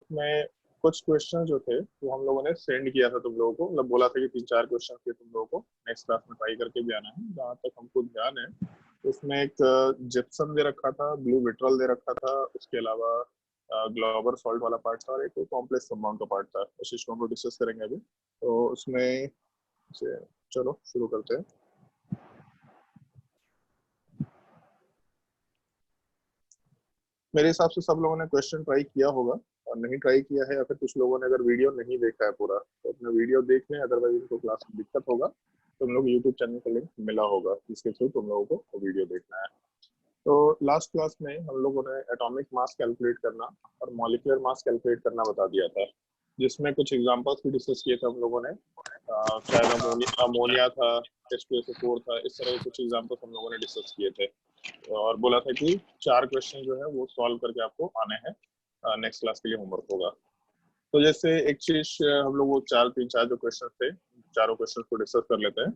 में कुछ क्वेश्चन जो थे वो हम लोगों ने सेंड किया था तुम लोगों को, मतलब बोला था कि 3-4 क्वेश्चन थे तुम लोगों को नेक्स्ट क्लास में ट्राई करके भी आना है। जहाँ तक हमको ध्यान है उसमें एक जिप्सम दे रखा था, ब्लू विट्रल दे रखा था, उसके अलावा ग्लोबर सॉल्ट वाला पार्ट था और एक कॉम्प्लेक्स कंपाउंड का पार्ट था। इस चीज को हम लोग डिस्कस करेंगे अभी। तो उसमें से चलो शुरू करते हैं। मेरे हिसाब से सब लोगों ने क्वेश्चन ट्राई किया होगा, और नहीं ट्राई किया है या फिर कुछ लोगों ने अगर वीडियो नहीं देखा है पूरा तो अपना वीडियो देख लें, अदरवाइज उनको क्लास में दिक्कत होगा तो हम लोग यूट्यूब चैनल का लिंक मिला होगा जिसके थ्रू तुम लोगों को वीडियो देखना है। तो लास्ट क्लास में हम लोगों ने एटॉमिक मास कैलकुलेट करना और मॉलिक्यूलर मास कैलकुलेट करना बता दिया था, जिसमें कुछ एग्जांपल्स भी डिस्कस किए थे हम लोगों ने। शायद अमोनिया था, H2SO4 था, इस तरह के कुछ एग्जांपल्स हम लोगों ने डिस्कस किए थे और बोला था कि 4 क्वेश्चन जो है वो सॉल्व करके आपको आने हैं, नेक्स्ट क्लास के लिए होमवर्क होगा। तो जैसे एक चीज हम लोग वो 4 3 4 जो क्वेश्चन थे, चारों क्वेश्चन को डिस्कस कर लेते हैं।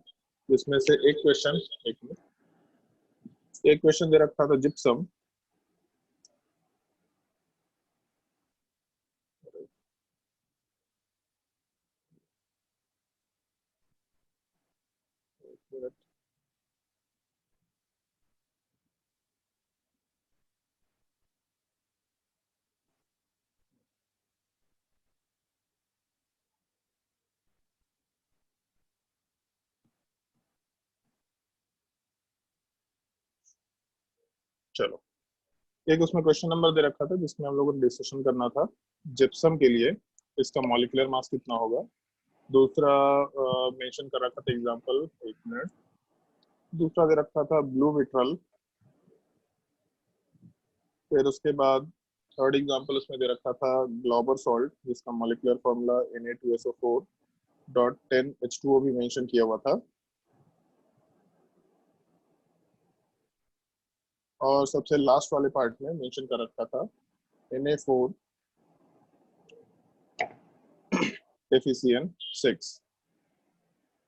जिसमें से एक क्वेश्चन दे रखा था जिप्सम। चलो, एक उसमें क्वेश्चन नंबर दे रखा था जिसमें हम लोगों को डिस्कशन करना था जिप्सम के लिए इसका मॉलिक्यूलर मास कितना होगा। दूसरा मेंशन कर रखा था एग्जांपल, एक मिनट, दूसरा दे रखा था ब्लू विट्रल। फिर उसके बाद थर्ड एग्जांपल उसमें दे रखा था ग्लोबर सॉल्ट जिसका मॉलिक्यूलर फार्मूला Na2SO4.10H2O भी मेंशन किया हुआ था। और सबसे लास्ट वाले पार्ट में मेंशन कर रखा था Na4 FeCN6।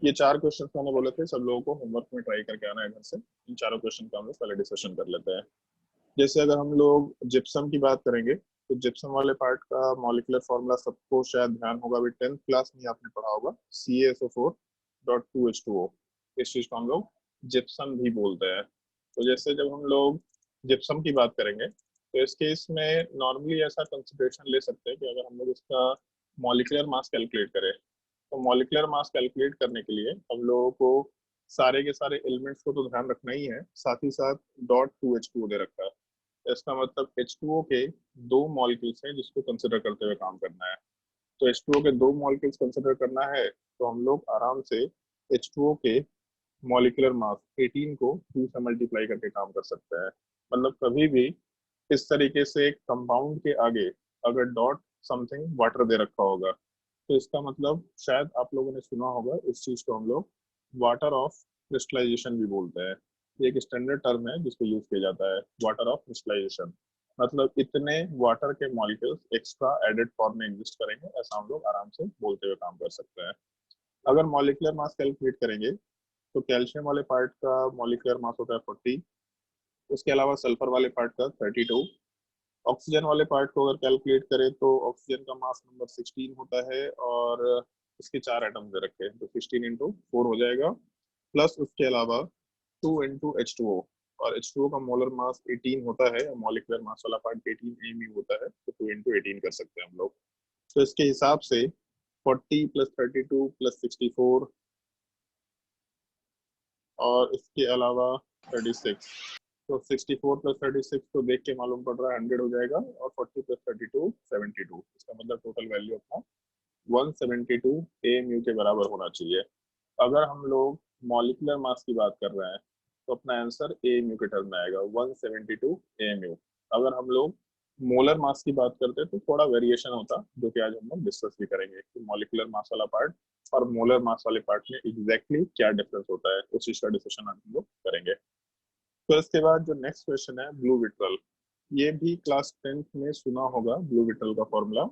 ये 4 क्वेश्चन मैंने बोले थे सब लोगों को होमवर्क में ट्राई करके आना है घर से। इन चारों क्वेश्चन का हम लोग पहले डिस्कशन कर लेते हैं। जैसे अगर हम लोग जिप्सम की बात करेंगे तो जिप्सम वाले पार्ट का मॉलिक्यूलर फॉर्मूला सबको शायद ध्यान होगा, अभी 10th क्लास में आपने पढ़ा होगा, CaSO4.2H2O। इस चीज को हम लोग जिप्सम भी बोलते हैं। तो जैसे जब हम लोग जिप्सम की बात करेंगे तो इस केस में नॉर्मली ऐसा कंसिडरेशन ले सकते हैं कि अगर हम लोग इसका मॉलिक्यूलर मास कैलकुलेट करें तो मॉलिक्यूलर मास कैलकुलेट करने के लिए हम लोगों को सारे के सारे एलिमेंट्स को तो ध्यान रखना ही है, साथ ही साथ .2H2O दे रखा है। इसका मतलब H2O के 2 मॉलिक्यूल्स हैं जिसको कंसिडर करते हुए काम करना है। तो H2O के 2 मॉलिक्यूल्स कंसिडर करना है तो हम लोग आराम से H2O के मॉलिक्यूलर मास 18 को 2 से मल्टीप्लाई करके काम कर सकते हैं। मतलब कभी भी इस तरीके से एक कंपाउंड के आगे अगर डॉट समथिंग वाटर दे रखा होगा तो इसका मतलब शायद आप लोगों ने सुना होगा, इस चीज को हम लोग वाटर ऑफ क्रिस्टलाइजेशन भी बोलते हैं। ये एक स्टैंडर्ड टर्म है जिसको यूज किया जाता है, वाटर ऑफ क्रिस्टलाइजेशन। मतलब इतने वाटर के मॉलिक्यूल्स एक्स्ट्रा एडेड फॉर्म में एग्जिस्ट करेंगे, ऐसा हम लोग आराम से बोलते हुए काम कर सकते हैं। अगर मॉलिक्यूलर मास कैलकुलेट करेंगे तो कैल्शियम वाले पार्ट का मॉलिक्यूलर मास होता है 40, उसके अलावा सल्फर वाले पार्ट का 32। ऑक्सीजन वाले पार्ट को अगर कैलकुलेट करें तो ऑक्सीजन का मास नंबर 16 होता है और इसके 4 एटम्स दे रखे हैं तो 16 × 4 हो जाएगा। प्लस उसके अलावा 2 × H2O, और H2O का मोलर मास 18 होता है, मॉलिक्यूलर मास वाला पार्ट 18 AMU होता है, तो 2 × 18 कर सकते हैं हम लोग। तो इसके हिसाब से 40 + 32 + 64 और इसके अलावा 36, तो 64 + 36 को देख के मालूम पड़ रहा है 100 हो जाएगा, और 40 + 32 72। इसका मतलब टोटल वैल्यू अपना 172 AMU के बराबर होना चाहिए। अगर हम लोग मॉलिक्यूलर मास की बात कर रहे हैं तो अपना आंसर AMU के टर्म में आएगा 172 AMU। अगर हम लोग मोलर मास की बात करते हैं तो थोड़ा वेरिएशन होता, जो कि आज हम लोग डिस्कस भी करेंगे कि मॉलिक्यूलर मास वाला पार्ट और मोलर मास वाले पार्ट में एग्जैक्टली क्या डिफरेंस होता है, उस चीज का डिस्कशन आज हम लोग करेंगे। तो इसके बाद जो नेक्स्ट क्वेश्चन है ब्लू विट्रल, ये भी क्लास 10th में सुना होगा। ब्लू विट्रल का फॉर्मूला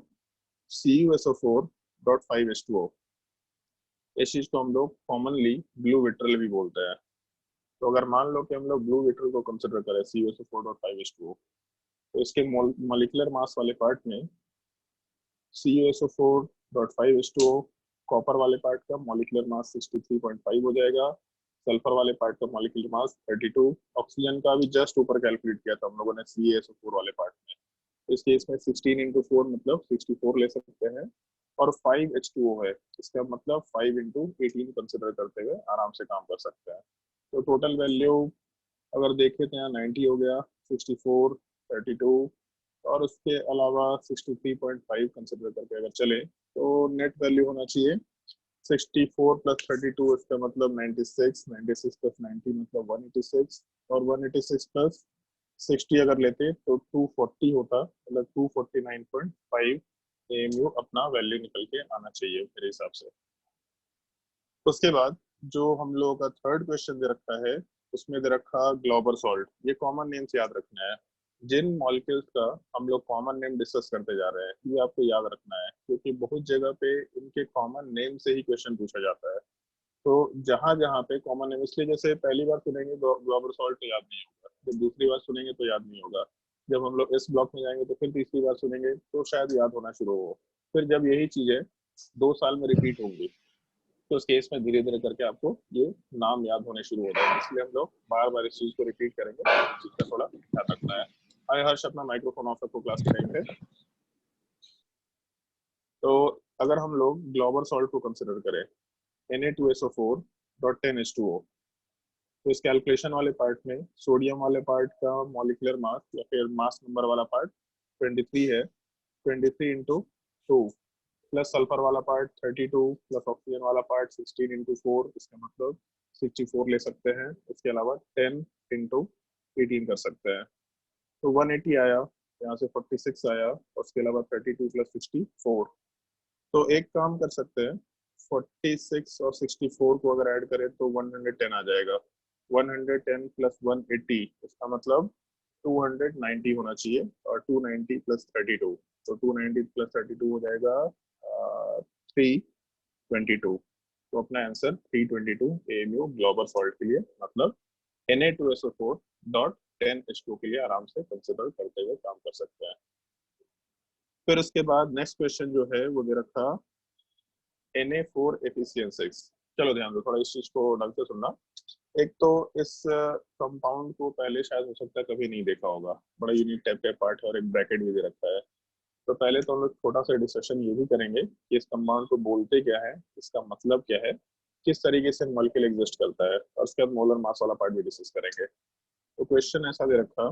CuSO4.5H2O। इस चीज को हम लोग कॉमनली ब्लू विट्रल भी बोलते हैं। तो अगर मान लो कि हम लोग ब्लू विट्रल को कंसिडर करें CuSO4.5H2O, तो इसके मॉलिक्यूलर मास वाले पार्ट में CuSO4.5:O, कॉपर वाले पार्ट का मॉलिक्यूलर मास 63.5 हो जाएगा, सल्फर वाले पार्ट का मॉलिक्यूलर मास 32, ऑक्सीजन का भी जस्ट ऊपर कैलकुलेट किया था हम लोगों ने CaSO4 वाले पार्ट में। इस केस में 16 × 4 मतलब 64 ले सकते हैं, और 5H2O है, इसका मतलब 5 × 18 कंसिडर करते हुए आराम से काम कर सकते हैं। तो टोटल वैल्यू अगर देखें तो यहाँ 90 हो गया, 64, 32 और उसके अलावा 63.5 कंसिडर करके अगर चले तो नेट वैल्यू होना चाहिए 64 + 32, इसका मतलब 96, 96 + 90 मतलब 186, और 186 + 60 अगर लेते तो 240 होता, मतलब 249.5 AMU अपना वैल्यू निकल के आना चाहिए मेरे हिसाब से। उसके बाद जो हम लोगों का थर्ड क्वेश्चन दे रखा है, उसमें दे रखा ग्लोबर सॉल्ट। ये कॉमन नेम्स याद रखना है, जिन मॉलिक्यूल्स का हम लोग कॉमन नेम डिस्कस करते जा रहे हैं ये आपको याद रखना है, क्योंकि बहुत जगह पे इनके कॉमन नेम से ही क्वेश्चन पूछा जाता है। तो जहां जहां पे कॉमन नेम, इसलिए जैसे पहली बार सुनेंगे ग्लोबर सॉल्ट तो याद नहीं होगा, जब दूसरी बार सुनेंगे तो याद नहीं होगा, जब हम लोग इस ब्लॉक में जाएंगे तो फिर तीसरी बार सुनेंगे तो शायद याद होना शुरू हो, फिर जब यही चीजें 2 साल में रिपीट होंगी तो उस केस में धीरे धीरे करके आपको ये नाम याद होने शुरू हो जाएंगे, इसलिए हम लोग बार बार इस चीज को रिपीट करेंगे, इस चीज का थोड़ा ध्यान रखना है। हाय हर्ष, अपना माइक्रोफोन ऑफ रखो क्लास के टाइम पे। तो अगर हम लोग ग्लोबल सॉल्ट को कंसिडर करें Na2SO4.10H2O, तो इस कैलकुलेशन वाले पार्ट में सोडियम वाले पार्ट का मॉलिक्यूलर मास या फिर मास नंबर वाला पार्ट 23 है, 23 × 2 प्लस सल्फर वाला पार्ट 32 प्लस ऑक्सीजन वाला पार्ट 16 × 4, इसका मतलब 64 ले सकते हैं। इसके अलावा 10 × 18 कर सकते हैं, तो 180 आया, यहाँ से 46 आया, और उसके अलावा 32 + 64। तो एक काम कर सकते हैं, 46 और 64 को अगर ऐड करें तो 110 आ जाएगा, 110 + 180 इसका मतलब 290 होना चाहिए, और 290 + 32, तो 290 + 32 हो जाएगा 322। तो अपना आंसर 322 AMU ग्लोबल सॉल्ट के लिए, मतलब Na2SO4.10H2 के लिए आराम से कंसिडर करते हुए काम कर सकते हैं। फिर उसके बाद नेक्स्ट क्वेश्चन जो है वो दे रखा Na4FeCN6। चलो ध्यान दो, थोड़ा इस चीज को ढंग से सुनना। एक तो इस कंपाउंड को पहले शायद हो सकता है कभी नहीं देखा होगा, बड़ा यूनिक टाइप का पार्ट है, और एक ब्रैकेट भी दे रखा है। तो पहले तो हम लोग छोटा सा डिस्कशन ये भी करेंगे कि इस कंपाउंड को बोलते क्या है, इसका मतलब क्या है, किस तरीके से मॉलिक्यूल एग्जिस्ट करता है, और उसके बाद मोलर मास वाला पार्ट भी डिस्कस करेंगे। तो क्वेश्चन ऐसा दे रखा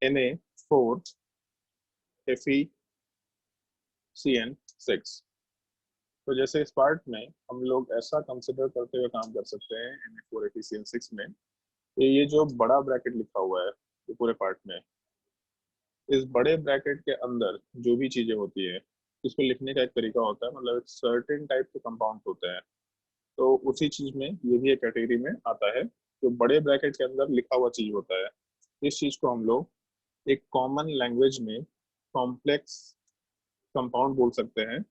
Na4FeCN6। तो जैसे इस पार्ट में हम लोग ऐसा कंसिडर करते हुए काम कर सकते हैं Na4FeCN6 में, तो ये जो बड़ा ब्रैकेट लिखा हुआ है ये पूरे पार्ट में, इस बड़े ब्रैकेट के अंदर जो भी चीजें होती है इसको लिखने का एक तरीका होता है, मतलब एक सर्टेन टाइप के कंपाउंड होते हैं, तो उसी चीज में ये भी एक कैटेगरी में आता है। जो बड़े ब्रैकेट के अंदर लिखा हुआ चीज होता है, इस चीज को हम लोग एक कॉमन लैंग्वेज में कॉम्प्लेक्स कंपाउंड बोल सकते हैं,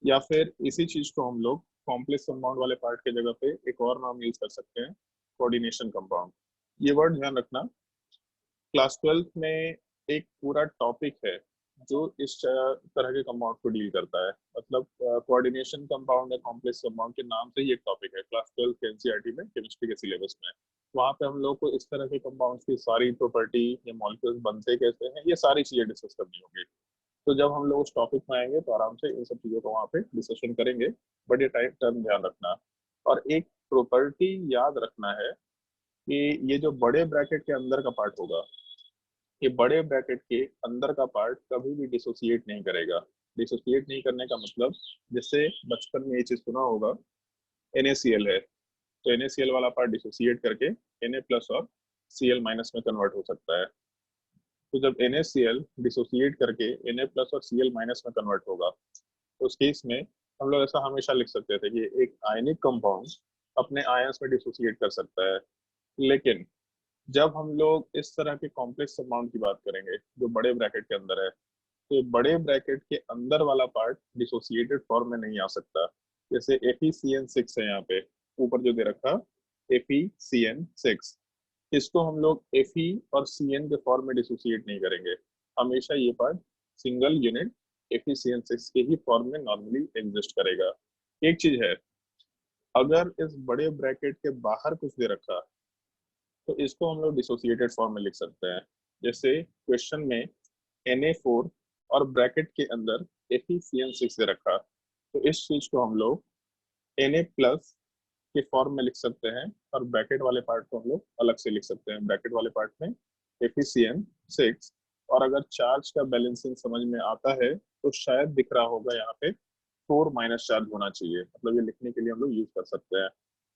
या फिर इसी चीज को हम लोग कॉम्प्लेक्स कंपाउंड वाले पार्ट के जगह पे एक और नाम यूज कर सकते हैं, कोऑर्डिनेशन कंपाउंड। ये वर्ड ध्यान रखना, क्लास 12th में एक पूरा टॉपिक है जो इस तरह के कंपाउंड को डील करता है, मतलब कोऑर्डिनेशन कंपाउंड या कॉम्प्लेक्स कंपाउंड के नाम से ही एक टॉपिक है क्लास 12th के एनसीईआरटी में केमिस्ट्री के सिलेबस में। वहाँ पे हम लोग को इस तरह के कंपाउंड्स की सारी प्रॉपर्टी या मॉलिक्यूल्स बनते कैसे हैं ये सारी चीजें डिस्कस करनी होगी। तो जब हम लोग उस टॉपिक में आएंगे तो आराम से इन सब चीजों को वहाँ पे डिस्कशन करेंगे, बट ये टाइम टर्म ध्यान रखना। और एक प्रॉपर्टी याद रखना है कि ये जो बड़े ब्रैकेट के अंदर का पार्ट होगा, ये बड़े ब्रैकेट के अंदर का पार्ट कभी भी डिसोसिएट नहीं करेगा। डिसोसिएट नहीं करने का मतलब, जैसे बचपन में ये चीज सुना होगा, NaCl है, तो NaCl वाला पार्ट डिसोसिएट करके Na+ और Cl- में कन्वर्ट हो सकता है। तो जब NaCl डिसोसिएट करके Na+ और Cl- में कन्वर्ट होगा, तो उस केस में हम लोग ऐसा हमेशा लिख सकते थे कि एक आयनिक कंपाउंड अपने आयंस में डिसोसिएट कर सकता है। लेकिन जब हम लोग इस तरह के कॉम्प्लेक्स कंपाउंड की बात करेंगे जो बड़े ब्रैकेट के अंदर है, तो बड़े ब्रैकेट के अंदर वाला पार्ट डिसोसिएटेड फॉर्म में नहीं आ सकता। जैसे FeCN6 है, यहाँ पे ऊपर जो दे रखा FeCN6, इसको हम लोग Fe और Cn के फॉर्म में डिसोसिएट नहीं करेंगे, हमेशा ये पार्ट सिंगल यूनिट एफिशिएंसी के ही फॉर्म में नॉर्मली एग्जिस्ट करेगा। एक चीज है, अगर इस बड़े ब्रैकेट के बाहर कुछ दे रखा तो इसको हम लोग डिसोसिएटेड फॉर्म में लिख सकते हैं। जैसे क्वेश्चन में Na4 और ब्रैकेट के अंदर Fe6 दे रखा, तो इस चीज को हम लोग Na प्लस के फॉर्म में लिख सकते हैं और ब्रैकेट वाले पार्ट को हम लोग अलग से लिख सकते हैं। ब्रैकेट वाले पार्ट में Fe6, और अगर चार्ज का बैलेंसिंग समझ में आता है तो शायद दिख रहा होगा यहाँ पे 4 माइनस चार्ज होना चाहिए। मतलब ये लिखने के लिए हम लोग यूज कर सकते हैं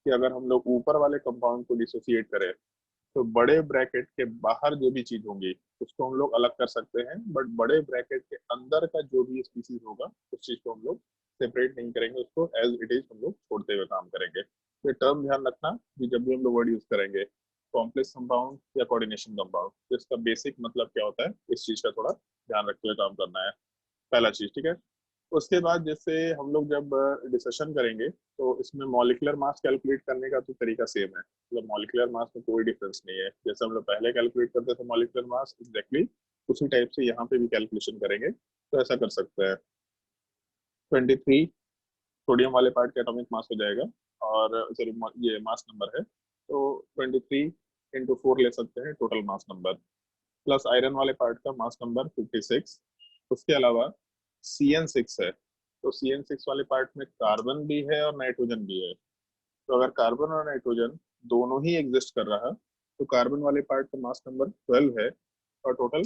कि अगर हम लोग ऊपर वाले कंपाउंड को डिसोसिएट करें तो बड़े ब्रैकेट के बाहर जो भी चीज होंगी उसको हम लोग अलग कर सकते हैं, बट बड़े ब्रैकेट के अंदर का जो भी स्पीसीज होगा उस चीज को हम लोग सेपरेट नहीं करेंगे, उसको एज इट इज हम लोग छोड़ते हुए काम करेंगे। ये टर्म ध्यान रखना कि जब भी हम लोग वर्ड यूज करेंगे कॉम्प्लेक्स कंपाउंड या कोऑर्डिनेशन कंपाउंड, तो इसका बेसिक मतलब क्या होता है इस चीज का थोड़ा ध्यान रखते हुए काम करना है, पहला चीज। ठीक है, उसके बाद जैसे हम लोग जब डिस्कशन करेंगे तो इसमें मॉलिक्यूलर मास कैलकुलेट करने का तो तरीका सेम है, मतलब मॉलिक्यूलर मास में कोई डिफरेंस नहीं है। जैसे हम लोग पहले कैलकुलेट करते थे मॉलिक्यूलर मास, एग्जैक्टली उसी टाइप से यहाँ पे भी कैलकुलेशन करेंगे, तो ऐसा कर सकते हैं। 23 सोडियम वाले पार्ट का एटॉमिक मास हो जाएगा, और सॉरी ये मास नंबर है, तो 23 इंटू 4 ले सकते हैं total mass number, plus iron वाले पार्ट का मास नंबर 56। उसके अलावा CN6 है, तो CN6 वाले पार्ट में कार्बन भी है और नाइट्रोजन भी है। तो अगर कार्बन और नाइट्रोजन दोनों ही एग्जिस्ट कर रहा है तो कार्बन वाले पार्ट का मास नंबर 12 है और टोटल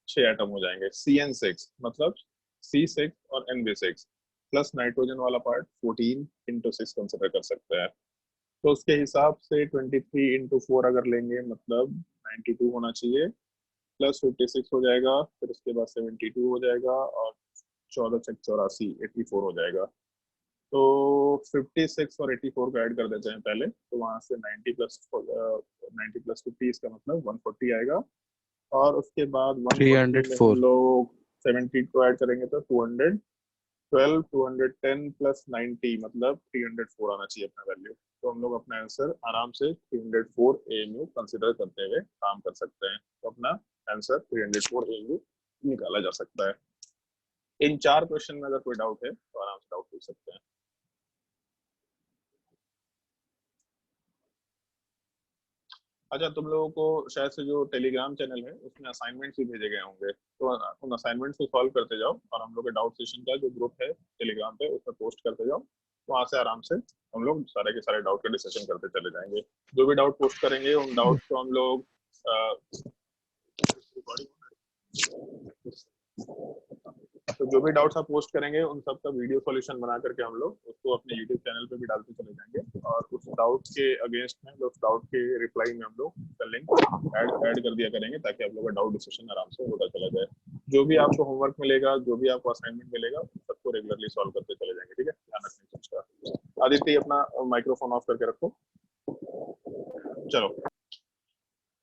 6 एटम हो जाएंगे। CN6 मतलब C6 और NB6 प्लस नाइट्रोजन वाला पार्ट 14 इंटू 6 कंसिडर कर सकते हैं। तो उसके हिसाब से 23 इंटू 4 अगर लेंगे मतलब 92 होना चाहिए, प्लस 56 हो जाएगा, फिर उसके बाद 72 हो जाएगा, और 14 × 6 = 84, 84 हो जाएगा। तो 56 और 84 को ऐड कर देते हैं पहले, तो वहां से 90 प्लस 50 इसका मतलब 140 आएगा, और उसके बाद 140 में हम 304। लोग 70 को ऐड करेंगे तो 212, 210 प्लस 90 मतलब 304 आना चाहिए अपना वैल्यू। तो हम लोग अपना आंसर आराम से 304 AMU कंसिडर करते हुए काम कर सकते हैं। तो अपना आंसर 304 AMU निकाला जा सकता है। इन 4 क्वेश्चन में अगर कोई डाउट है तो आराम से डाउट पूछ सकते हैं। अच्छा, तुम लोगों को शायद से जो टेलीग्राम चैनल है उसमें असाइनमेंट्स भी भेजे गए होंगे, तो उन असाइनमेंट्स को सॉल्व करते जाओ, और हम लोग के डाउट सेशन का जो ग्रुप है टेलीग्राम पे उसमें पोस्ट करते जाओ। वहां से आराम से हम लोग सारे के सारे डाउट का डिस्कशन करते चले जाएंगे। जो भी डाउट पोस्ट करेंगे उन डाउट को हम लोग तो जो भी डाउट्स आप पोस्ट करेंगे उन सब का वीडियो सॉल्यूशन बना करके हम लोग उसको अपने यूट्यूब चैनल पे भी डालते चले जाएंगे, और उस डाउट के अगेंस्ट में उस डाउट के रिप्लाई में हम लोग उसका लिंक ऐड कर दिया करेंगे, ताकि आप लोग का डाउट डिस्कशन आराम से होता चला जाए। जो भी आपको होमवर्क मिलेगा, जो भी आपको असाइनमेंट मिलेगा, सबको रेगुलरली सॉल्व करते चले जाएंगे। ठीक है, ध्यान रखने की चीज का। आदित्य अपना माइक्रोफोन ऑफ करके रखो। चलो,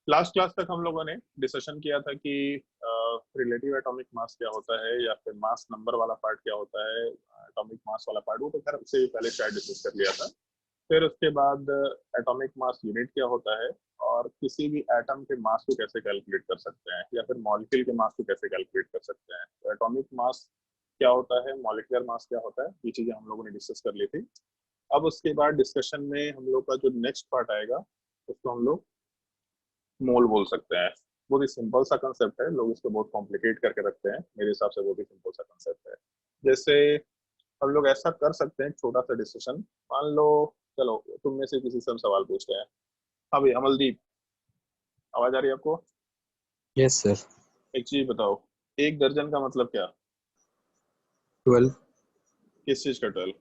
लास्ट क्लास तक हम लोगों ने डिस्कशन किया था कि रिलेटिव एटॉमिक मास क्या होता है, या फिर मास नंबर वाला पार्ट क्या होता है, एटॉमिक मास वाला पार्ट, वो तो खैर उससे भी पहले शायद डिस्कस कर लिया था। फिर उसके बाद एटॉमिक मास यूनिट क्या होता है, और किसी भी एटम के मास को कैसे कैलकुलेट कर सकते हैं, या फिर मॉलिक्यूल के मास को कैसे कैलकुलेट कर सकते हैं। तो एटॉमिक मास क्या होता है, मॉलिक्यूलर मास क्या होता है, ये चीजें हम लोगों ने डिस्कस कर ली थी। अब उसके बाद डिस्कशन में हम लोग का जो नेक्स्ट पार्ट आएगा उसको हम लोग मोल बोल सकते हैं। बहुत ही सिंपल सा कंसेप्ट है, लोग इसको बहुत कॉम्प्लिकेट करके रखते हैं, मेरे हिसाब से बहुत ही सिंपल सा कंसेप्ट है। जैसे हम लोग ऐसा कर सकते हैं, छोटा सा डिस्कशन मान लो, चलो तुम में से किसी से हम सवाल पूछते हैं। हाँ भाई अमलदीप, आवाज आ रही है आपको? Yes sir. एक चीज बताओ, एक दर्जन का मतलब क्या? 12। किस चीज का 12?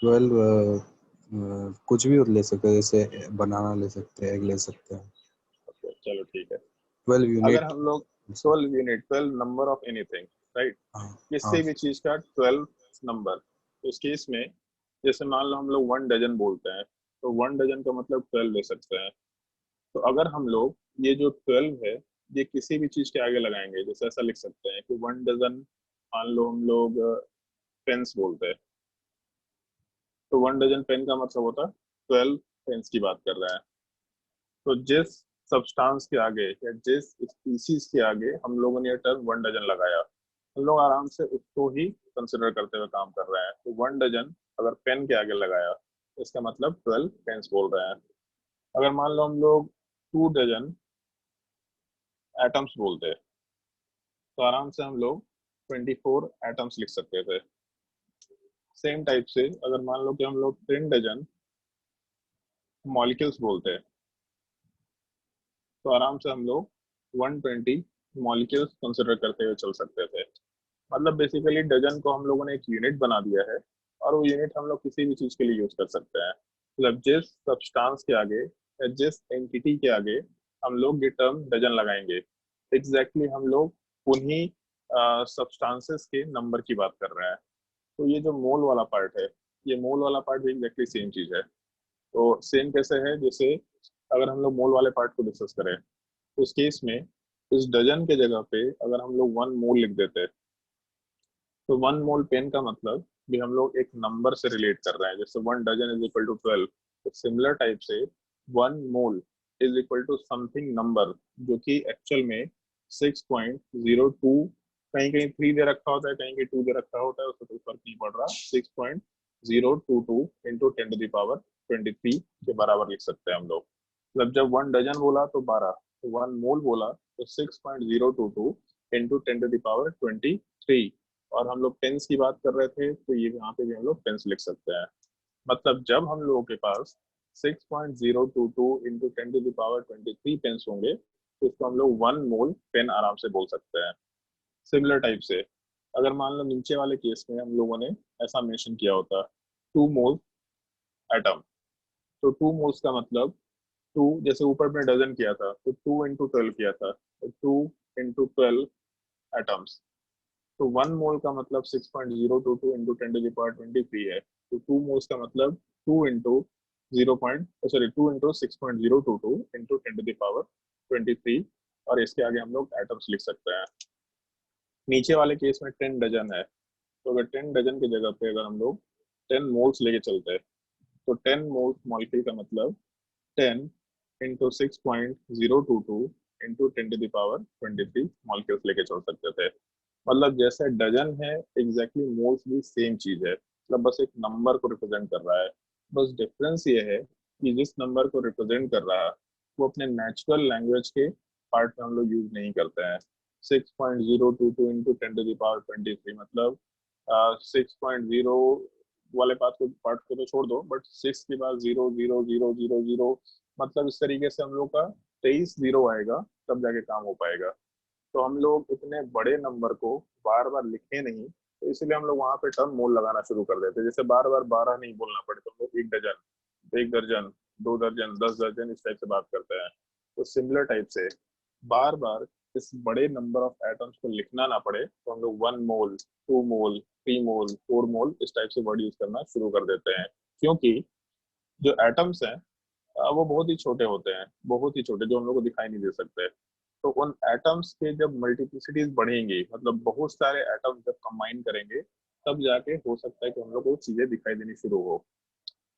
12 कुछ भी ले सकते हैं, जैसे बनाना ले सकते हैं, एग ले सकते हैं। चलो ठीक है। 12 अगर यूनिट। हम लोग 12 unit, 12 number of anything, right, हाँ हाँ। किसी भी चीज का 12 नंबर, तो इस केस में जैसे मान लो हम लोग 1 डजन बोलते हैं, तो 1 डजन का मतलब 12 ले सकते हैं। तो अगर हम लोग ये जो 12 है ये किसी भी चीज के आगे लगाएंगे, जैसे ऐसा लिख सकते हैं कि 1 डजन, मान लो हम लोग पेन्स बोलते हैं, तो 1 डजन पेन का मतलब होता है 12 पेन्स की बात कर रहे हैं। तो जिस सब्सटेंस के आगे या जिस स्पीसीज के आगे हम लोगों ने ये टर्म 1 डजन लगाया, हम लोग आराम से उसको ही कंसिडर करते हुए काम कर रहे हैं। तो 1 डजन अगर पेन के आगे लगाया तो इसका मतलब 12 पेन्स बोल रहे हैं। अगर मान लो हम लोग 2 डजन एटम्स बोलते तो आराम से हम लोग 24 एटम्स लिख सकते थे। सेम टाइप से अगर मान लो कि हम लोग 10 डजन मॉलिक्यूल्स बोलते हैं तो आराम से हम लोग 120 मॉलिक्यूल्स कंसिडर करते हुए चल सकते थे। मतलब बेसिकली डजन को हम लोगों ने एक यूनिट बना दिया है और वो यूनिट हम लोग किसी भी चीज के लिए यूज कर सकते हैं। मतलब जिस सब्सटेंस के आगे या जिस एंटिटी के आगे हम लोग ये टर्म डजन लगाएंगे, एग्जैक्टली हम लोग उन्हीं सब्सटेंसेस के नंबर की बात कर रहे हैं। तो ये जो मोल वाला पार्ट है, ये मोल वाला पार्ट भी एग्जैक्टली सेम चीज है। तो सेम कैसे है, जैसे अगर हम लोग मोल वाले पार्ट को डिस्कस करें तो इस केस में इस डजन के जगह पे अगर हम लोग 1 मोल लिख देते तो 1 मोल पेन का मतलब भी हम लोग एक नंबर से रिलेट कर रहे हैं। जैसे 1 डजन इज इक्वल टू 12, तो सिमिलर टाइप से 1 mole is equal to something number जो कि एक्चुअल में 6.02, कहीं कहीं 3 दे रखा होता है, कहीं कहीं 2 दे रखा होता है, उससे कोई फर्क नहीं पड़ रहा। 6.022 इंटू 10 टू द पावर 23 के बराबर लिख सकते हैं हम लोग। मतलब जब 1 डजन बोला तो 12, तो 1 मोल बोला तो 6.022 इंटू 10 टू द पावर 23। और हम लोग पेन्स की बात कर रहे थे तो ये यहाँ पे भी हम लोग पेन्स लिख सकते हैं। मतलब जब हम लोगों के पास 6.022 into 10 to the power 23 pens होंगे तो इसको हम लोग 1 मोल पेन आराम से बोल सकते हैं। सिमिलर टाइप से अगर मान लो नीचे वाले केस में हम लोगों ने ऐसा मेंशन किया होता 2 मोल एटम, तो 2 मोल्स का मतलब 2, जैसे ऊपर में डजन किया था तो 2 इंटू 12 किया था, तो 2 इंटू 12 एटम्स। तो 1 मोल का मतलब 6.022 इंटू 10 टू द पावर 23 है। तो 2 मोल्स का मतलब 2 इंटू 10 टू द पावर 23 और इसके आगे हम लोग एटम्स लिख सकते हैं। नीचे वाले केस में 10 डजन है, तो अगर 10 डजन की जगह पे अगर हम लोग 10 मोल्स लेके चलते हैं तो 10 मोल्स मॉलिक्यूल का मतलब 10 into 6.022 into 10 to the power 23 molecules लेके चल सकते थे। मतलब जैसे डजन है एग्जैक्टली मोल्स भी सेम चीज है, मतलब बस एक नंबर को रिप्रेजेंट कर रहा है। बस डिफरेंस ये है कि जिस नंबर को रिप्रेजेंट कर रहा है वो अपने नेचुरल लैंग्वेज के पार्ट में हम लोग यूज नहीं करते हैं। 6.022 इंटू 10 टू द पावर 23 मतलब 6.0 वाले पार्ट को तो छोड़ दो, बट 6 के बाद 0 0 0 0 0, मतलब इस तरीके से हम लोग का 23 जीरो आएगा तब जाके काम हो पाएगा। तो हम लोग इतने बड़े नंबर को बार बार लिखे नहीं, तो इसलिए हम लोग वहां पे टर्म मोल लगाना शुरू कर देते हैं। जैसे बार बार 12 नहीं बोलना पड़े तो हम लोग 1 डजन, 1 दर्जन, 2 दर्जन, 10 दर्जन इस टाइप से बात करते हैं। तो सिमिलर टाइप से बार बार इस बड़े नंबर ऑफ एटम्स को लिखना ना पड़े तो हम लोग 1 मोल, 2 मोल, 3 मोल, 4 मोल इस टाइप से वर्ड यूज करना शुरू कर देते हैं। क्योंकि जो एटम्स हैं वो बहुत ही छोटे होते हैं, बहुत ही छोटे, जो हम लोग को दिखाई नहीं दे सकते। तो उन एटम्स के जब मल्टीप्लिसिटीज बढ़ेंगी, मतलब बहुत सारे एटम्स जब कंबाइन करेंगे तब जाके हो सकता है कि हम लोग को चीजें दिखाई देनी शुरू हो।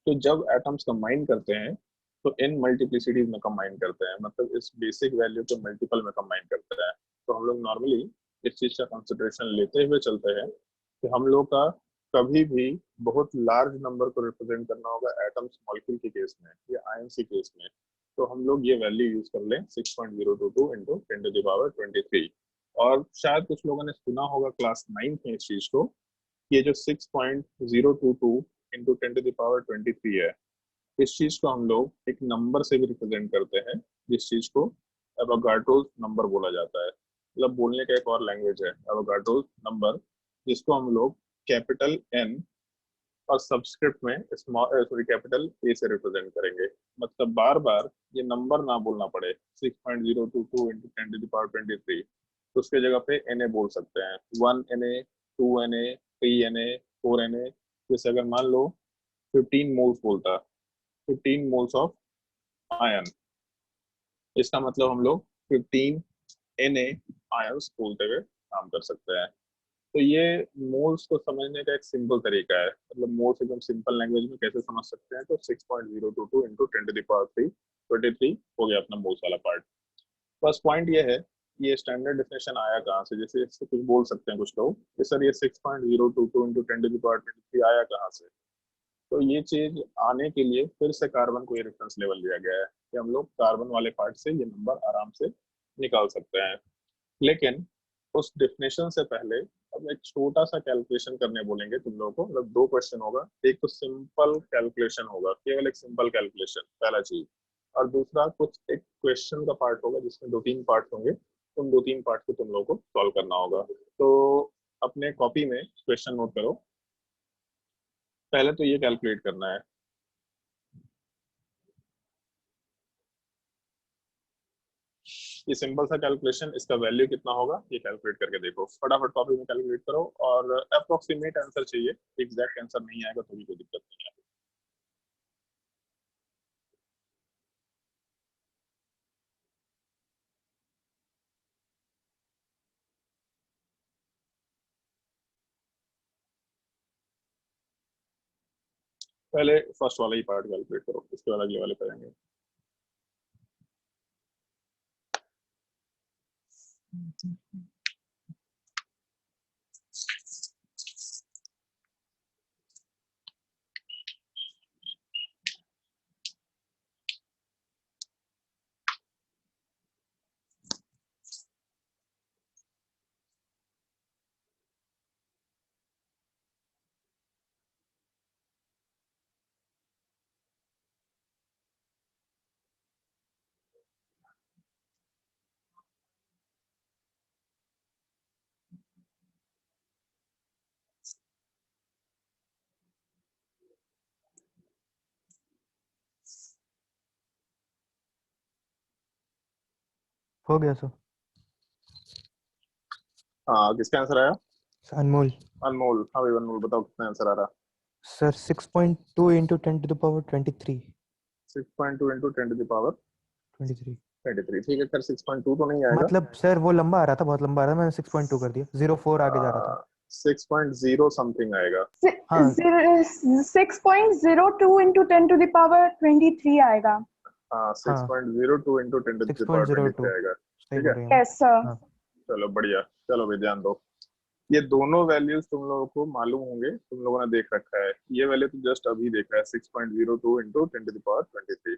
तो जब एटम्स कंबाइन करते हैं तो इन मल्टीप्लिसिटीज में कंबाइन करते हैं, मतलब इस बेसिक वैल्यू के मल्टीपल में कंबाइन करते हैं। तो हम लोग नॉर्मली इस चीज का कंसिडरेशन लेते हुए चलते हैं कि हम लोग का कभी भी बहुत लार्ज नंबर को रिप्रेजेंट करना होगा एटम्स मॉलिक्यूल के केस में या आयन के केस में, तो हम लोग ये वैल्यू यूज कर लें 6.022 इंटू 10 टू द पावर 23। और शायद कुछ लोगों ने सुना होगा क्लास 9 में इस चीज को, ये जो 6.022 इंटू 10 टू द पावर 23 है, इस चीज को हम लोग एक नंबर से भी रिप्रेजेंट करते हैं, जिस चीज को एवोगाड्रोस नंबर बोला जाता है। मतलब बोलने का एक और लैंग्वेज है एवोगाड्रोस नंबर, जिसको हम लोग कैपिटल एन और सब्सक्रिप्ट में स्मॉल सॉरी कैपिटल ए से रिप्रेजेंट करेंगे। मतलब बार बार ये नंबर ना बोलना पड़े 6.022 इंटू 10 टू द पावर 23, तो उसके जगह पे एन ए बोल सकते हैं। 1 Na, 2 Na, 3 Na, 4 Na। जैसे अगर मान लो 15 मोल्स बोलता, 15 मोल्स ऑफ आयन, इसका मतलब हम लोग 15 Na आयंस बोलते हुए काम कर सकते हैं। तो ये मोल्स को समझने का एक सिंपल तरीका है। मतलब मोल्स एकदम सिंपल लैंग्वेज में कैसे समझ सकते हैं, तो 6.022 इंटू 10 टू द पावर 3 23 हो गया अपना मोल्स वाला पार्ट। फर्स्ट पॉइंट ये है, ये स्टैंडर्ड डिफिनेशन आया कहाँ से? जैसे इससे कुछ बोल सकते हैं कुछ लोग कि सर ये 6.022 इंटू 10⁻23 आया कहाँ से? तो ये चीज आने के लिए फिर से कार्बन को ये रेफरेंस लेवल दिया गया है कि हम लोग कार्बन वाले पार्ट से ये नंबर आराम से निकाल सकते हैं। लेकिन उस डिफिनेशन से पहले अब एक छोटा सा कैलकुलेशन करने बोलेंगे तुम लोगों को। मतलब दो क्वेश्चन होगा, एक तो सिंपल कैलकुलेशन होगा, केवल एक सिंपल कैलकुलेशन पहला चीज, और दूसरा कुछ एक क्वेश्चन का पार्ट होगा जिसमें 2-3 पार्ट होंगे। उन 2-3 पार्ट को तुम लोगों को सॉल्व करना होगा। तो अपने कॉपी में क्वेश्चन नोट करो। पहले तो ये कैलकुलेट करना है, ये सिंपल सा कैलकुलेशन, इसका वैल्यू कितना होगा ये कैलकुलेट करके देखो। फटाफट कॉपी में कैलकुलेट करो, और अप्रोक्सीमेट आंसर चाहिए, एग्जैक्ट आंसर नहीं आएगा तो भी कोई दिक्कत नहीं है। पहले फर्स्ट वाला ही पार्ट कैलकुलेट करो, इसके बाद अगले वाले पे आएंगे। हो गया सर। हाँ, किसका आंसर आया? अनमोल। अनमोल। हाँ भाई अनमोल, बताओ कितना आंसर आ रहा? Sir 6.2 into 10⁻23। 6.2 इंटू 10⁻23। 23 ठीक है, फिर 6.2 तो नहीं आएगा। मतलब सर वो लंबा आ रहा था, बहुत लंबा आ रहा था, मैंने 6.2 कर दिया, 0.4 आगे जा रहा था। 6.0 समथिंग आएगा। हाँ 6.02 इंटू 10⁻23 आएगा। हाँ 6.02 इंटू 10⁻23 आएगा। सही ठीक बोल है, रहे हैं। Yes sir. हाँ चलो बढ़िया। चलो भाई ध्यान दो, ये दोनों वैल्यूज तुम लोगों को मालूम होंगे, तुम लोगों ने देख रखा है। ये वैल्यू तो जस्ट अभी देखा है, 6.02 इंटू 10⁻23।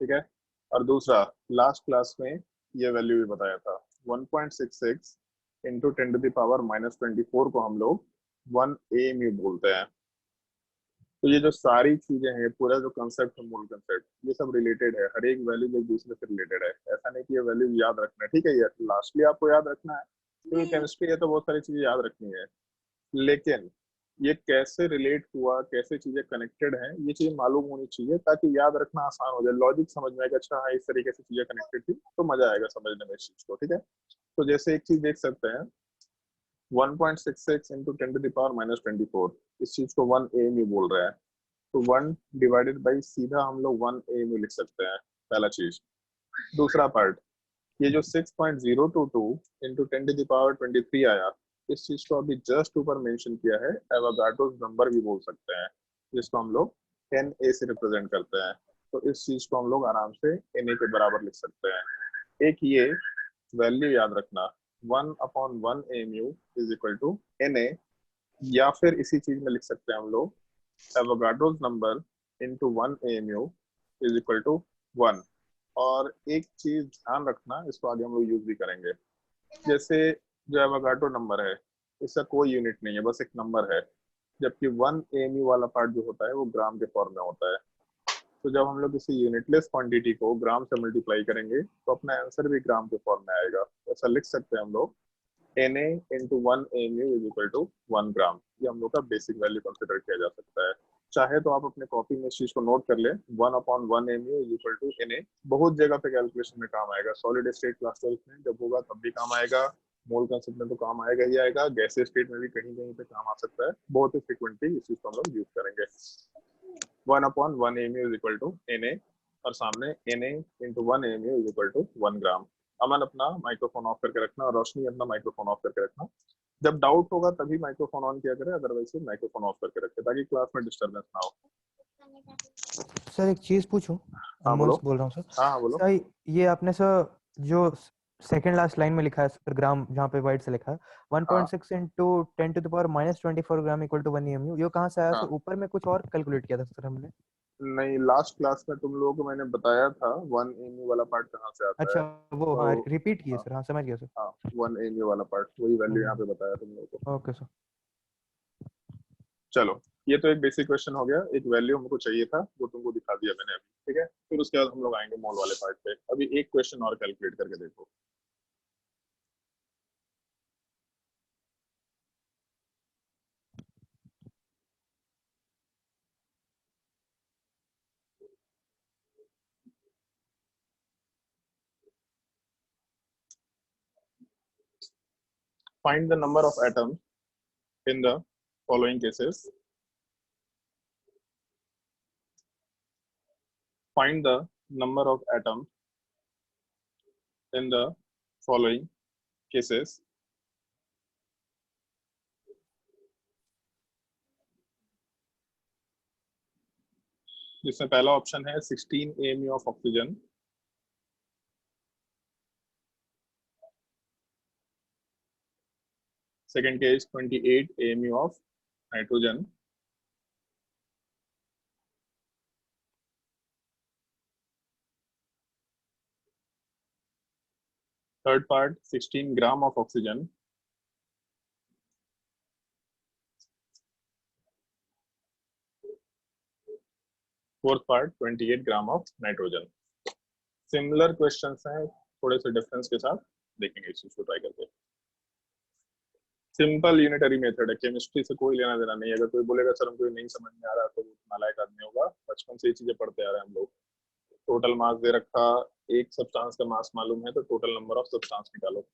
ठीक है, और दूसरा लास्ट क्लास में ये वैल्यू भी बताया था, 1.66 इंटू 10⁻24 को हम लोग 1 AMU बोलते हैं। तो ये जो सारी चीजें हैं, पूरा जो कंसेप्ट है, मूल कंसेप्ट, ये सब रिलेटेड है, हर एक वैल्यू एक दूसरे से रिलेटेड है। ऐसा नहीं कि ये वैल्यू याद रखना है, ठीक है, ये लास्टली आपको याद रखना है क्योंकि केमिस्ट्री है तो बहुत सारी चीजें याद रखनी है, लेकिन ये कैसे रिलेट हुआ, कैसे चीजें कनेक्टेड हैं, ये चीज मालूम होनी चाहिए ताकि याद रखना आसान हो जाए, लॉजिक समझ में आएगा, अच्छा हाँ इस तरीके से चीजें कनेक्टेड थी, तो मजा आएगा समझने में इस चीज को। ठीक है, तो जैसे एक चीज देख सकते हैं, 1.66 इंटू 10⁻24, इस चीज को 1 AMU बोल रहा है, तो 1 डिवाइडेड बाई सीधा हम लोग 1 AMU लिख सकते हैं, पहला चीज। दूसरा पार्ट, ये जो 6.022 इंटू 10⁻23 आया, इस चीज को अभी जस्ट ऊपर मेंशन किया है, एवोगाड्रोस नंबर भी बोल सकते हैं, जिसको हम लोग 10A से रिप्रेजेंट करते हैं। तो इस चीज को हम लोग आराम से Na के बराबर लिख सकते हैं। एक ये वैल्यू याद रखना, 1/1 AMU is equal to Na, या फिर इसी चीज में लिख सकते हैं हम लोग, Avogadro's number into 1 AMU is equal to 1। और एक चीज ध्यान रखना, इसको आगे हम लोग यूज भी करेंगे, जैसे जो एवोगाड्रो नंबर है, इसका कोई यूनिट नहीं है, बस एक नंबर है, जबकि 1 AMU वाला पार्ट जो होता है वो ग्राम के फॉर्म में होता है। तो जब हम लोग किसी यूनिटलेस क्वांटिटी को ग्राम से मल्टीप्लाई करेंगे तो अपना आंसर भी ग्राम के फॉर्म में आएगा। ऐसा लिख सकते हैं हम लोग, Na into 1 AMU is equal to 1 gram. ये हम लोग का बेसिक वैल्यू कंसिडर किया जा सकता है। चाहे तो आप अपने कॉपी में इस चीज को नोट कर ले, 1/1 AMU is equal to Na। बहुत जगह पे कैलकुलेशन में काम आएगा, सॉलिड स्टेट क्लास 12 में जब होगा तब भी काम आएगा, मोल कंसेप्ट में तो काम आएगा ही आएगा, गैसीय स्टेट में भी कहीं कहीं पे काम आ सकता है, बहुत ही फ्रिक्वेंटली इस चीज को हम लोग यूज करेंगे। 1/1 AMU is equal to Na, और सामने Na into 1 AMU is equal to 1 gram. Aman अपना माइक्रोफोन ऑफ करके रखना, और रोशनी अपना माइक्रोफोन ऑफ करके रखना। जब डाउट होगा तभी माइक्रोफोन ऑन किया करें, अदरवाइज से माइक्रोफोन ऑफ करके रखें ताकि क्लास में डिस्टरबेंस ना हो। सर एक चीज पूछूं, हाँ अनमोल बोलो। से बोल रहा हूँ सर। हाँ हाँ बोलो। सर ये आपने सर जो सेकंड लास्ट लाइन में लिखा है सर, ग्राम जहाँ पे वाइट से लिखा है हाँ 1.6 into 10⁻⁻24 gram equal to 1 EMU, ये कहाँ से आया सर? हाँ, ऊपर में कुछ और कैलकुलेट किया था सर हमने। नहीं लास्ट क्लास में तुम लोगों को मैंने बताया था 1 एमयू वाला पार्ट कहाँ से आता अच्छा है। वो, हाँ तो रिपीट किए हाँ सर, हाँ समझ गया सर। हाँ, 1 एमयू वाला पार्ट वही वैल्यू यहाँ पे बताया तुम लोगों को। Okay sir. चलो, ये तो एक बेसिक क्वेश्चन हो गया, एक वैल्यू हमको चाहिए था वो तुमको दिखा दिया मैंने अभी, ठीक है। फिर उसके बाद हम लोग आएंगे मॉल वाले पार्ट पे। अभी एक क्वेश्चन और कैलकुलेट करके देखो। Find the number of atoms in the following cases. Find the number of atoms in the following cases. जिसमें पहला ऑप्शन है 16 AMU of oxygen, second case 28 AMU of nitrogen, third part 16 gram of oxygen, fourth part 28 gram of nitrogen. Similar questions हैं, थोड़े से difference के साथ देखेंगे इस चीज को ट्राई करके। सिंपल यूनिटरी मेथड है, केमिस्ट्री से कोई लेना देना नहीं है। अगर कोई बोलेगा सर हमको ये नहीं समझ में आ रहा तो वो नालायक आदमी होगा, बचपन से ये चीजें पढ़ते आ रहे हैं हम लोग। टोटल मास दे रखा, एक सब्सटेंस का मास मालूम है तो टोटल नंबर ऑफ सब्सटेंस निकालो।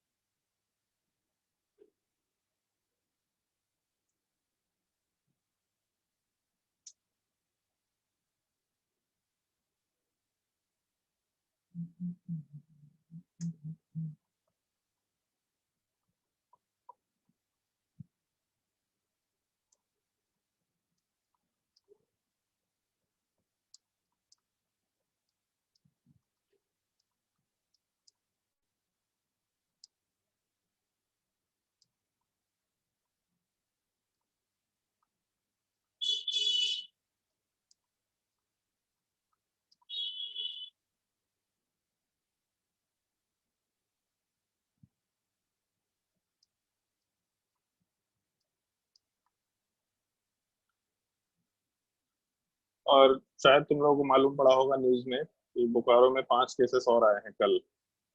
और शायद तुम लोगों को मालूम पड़ा होगा न्यूज में कि बोकारो में 5 केसेस और आए हैं कल।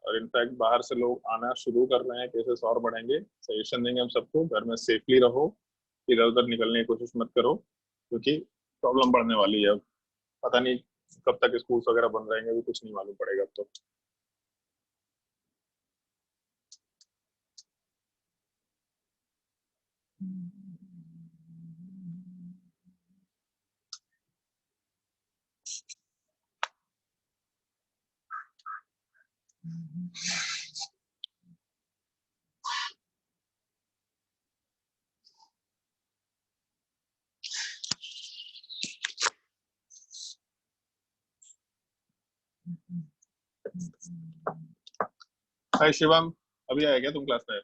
और इनफैक्ट बाहर से लोग आना शुरू कर रहे हैं, केसेस और बढ़ेंगे। सजेशन देंगे हम सबको, घर में सेफली रहो, इधर उधर निकलने की कोशिश मत करो, क्योंकि प्रॉब्लम बढ़ने वाली है। अब पता नहीं कब तक स्कूल वगैरह बंद रहेंगे, भी कुछ नहीं मालूम पड़ेगा अब तो। हाय शिवम, अभी आया क्या तुम क्लास में?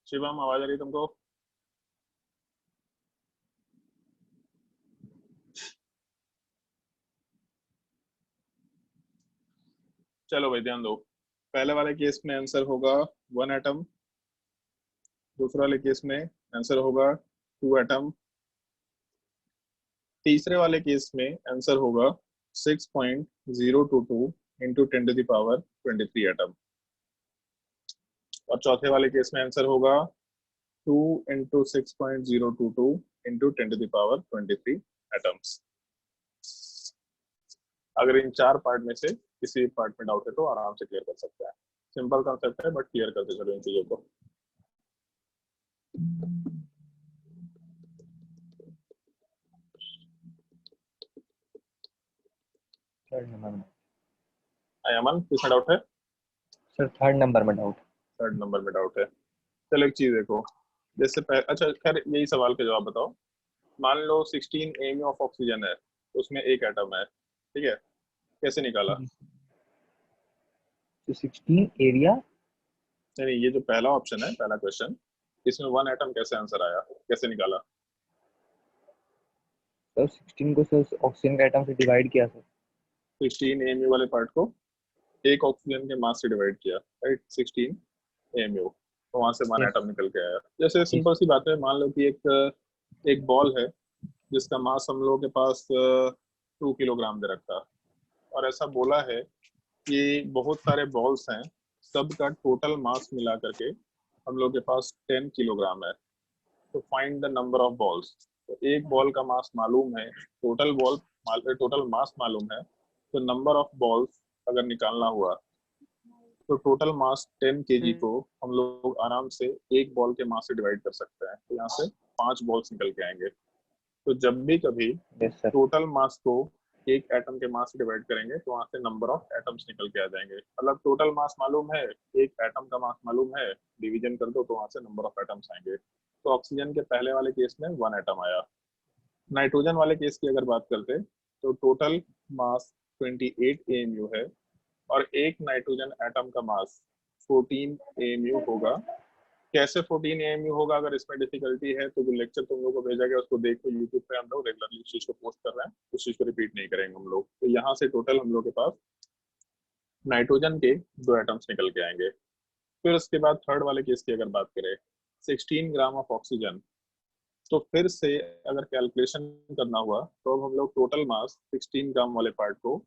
शिवम आवाज आ रही है तुमको? चलो भाई ध्यान दो। पहले वाले केस में आंसर होगा 1 एटम, दूसरे वाले केस में आंसर होगा 2 एटम, तीसरे वाले केस में आंसर होगा 6.022 इंटू 10⁻23 एटम, और चौथे वाले केस में आंसर होगा 2 इंटू 6.022 इंटू 10⁻23 एटम्स। अगर इन 4 पार्ट में से किसी भी पार्ट में डाउट है तो आराम से क्लियर कर सकते हैं। सिंपल कॉन्सेप्ट है बट क्लियर करते चलो इन चीजों को। थर्ड नंबर में अमन किसमें डाउट है? सर, थर्ड नंबर में डाउट। थर्ड नंबर में डाउट है। चलो एक चीज देखो, जैसे अच्छा खैर यही सवाल का जवाब बताओ। मान लो 16 AMU ऑफ ऑक्सीजन है, उसमें एक एटम है, ठीक है, कैसे निकाला? तो 16 एरिया, नहीं, ये जो पहला ऑप्शन है, पहला क्वेश्चन, इसमें 1 एटम कैसे आंसर आया, कैसे निकाला? सर 16 को सर ऑक्सीजन के एटम से डिवाइड किया सर। 16 AMU वाले पार्ट को एक ऑक्सीजन के मास से डिवाइड किया, राइट, 16 AMU, तो वहां से 1 Yes. एटम निकल के आया। जैसे सिंपल सी बात है, मान लो कि एक बॉल है जिसका मास हम लोगों के पास 2 किलोग्राम दे रखा, और ऐसा बोला है कि बहुत सारे बॉल्स हैं, सबका टोटल मास मिला करके हम लोग के पास 10 किलोग्राम है, तो find the number of balls. तो एक बॉल का मास मालूम है, टोटल मास मालूम है, तो नंबर ऑफ बॉल्स अगर निकालना हुआ तो टोटल मास 10 kg को हम लोग आराम से एक बॉल के मास से डिवाइड कर सकते हैं, तो यहाँ से 5 बॉल्स निकल के आएंगे। तो जब भी कभी यस सर। टोटल मास को एक एटम के मास से डिवाइड करेंगे तो वहां से नंबर ऑफ एटम्स निकल के आ जाएंगे। मतलब टोटल मास मालूम है, एक एटम का मास मालूम है, डिवीजन कर दो तो वहां से नंबर ऑफ एटम्स आएंगे। तो ऑक्सीजन के पहले वाले केस में 1 एटम आया। नाइट्रोजन वाले केस की अगर बात करते तो टोटल मास 28 AMU है, और एक नाइट्रोजन एटम का मास 14 AMU होगा। कैसे 14 AMU होगा, अगर इसमें डिफिकल्टी है तो जो लेक्चर तुम लोगों को भेजा गया उसको देखो, यूट्यूब पे हम लोग रेगुलरली इस चीज को पोस्ट कर रहे हैं, उस चीज को रिपीट नहीं करेंगे हम लोग। तो यहाँ से टोटल हम लोग के पास नाइट्रोजन के 2 एटम्स निकल के आएंगे। फिर उसके बाद थर्ड वाले केस की अगर बात करें, 16 ग्राम ऑफ ऑक्सीजन, तो फिर से अगर कैलकुलेशन करना हुआ तो अब हम लोग टोटल मास 16 ग्राम वाले पार्ट को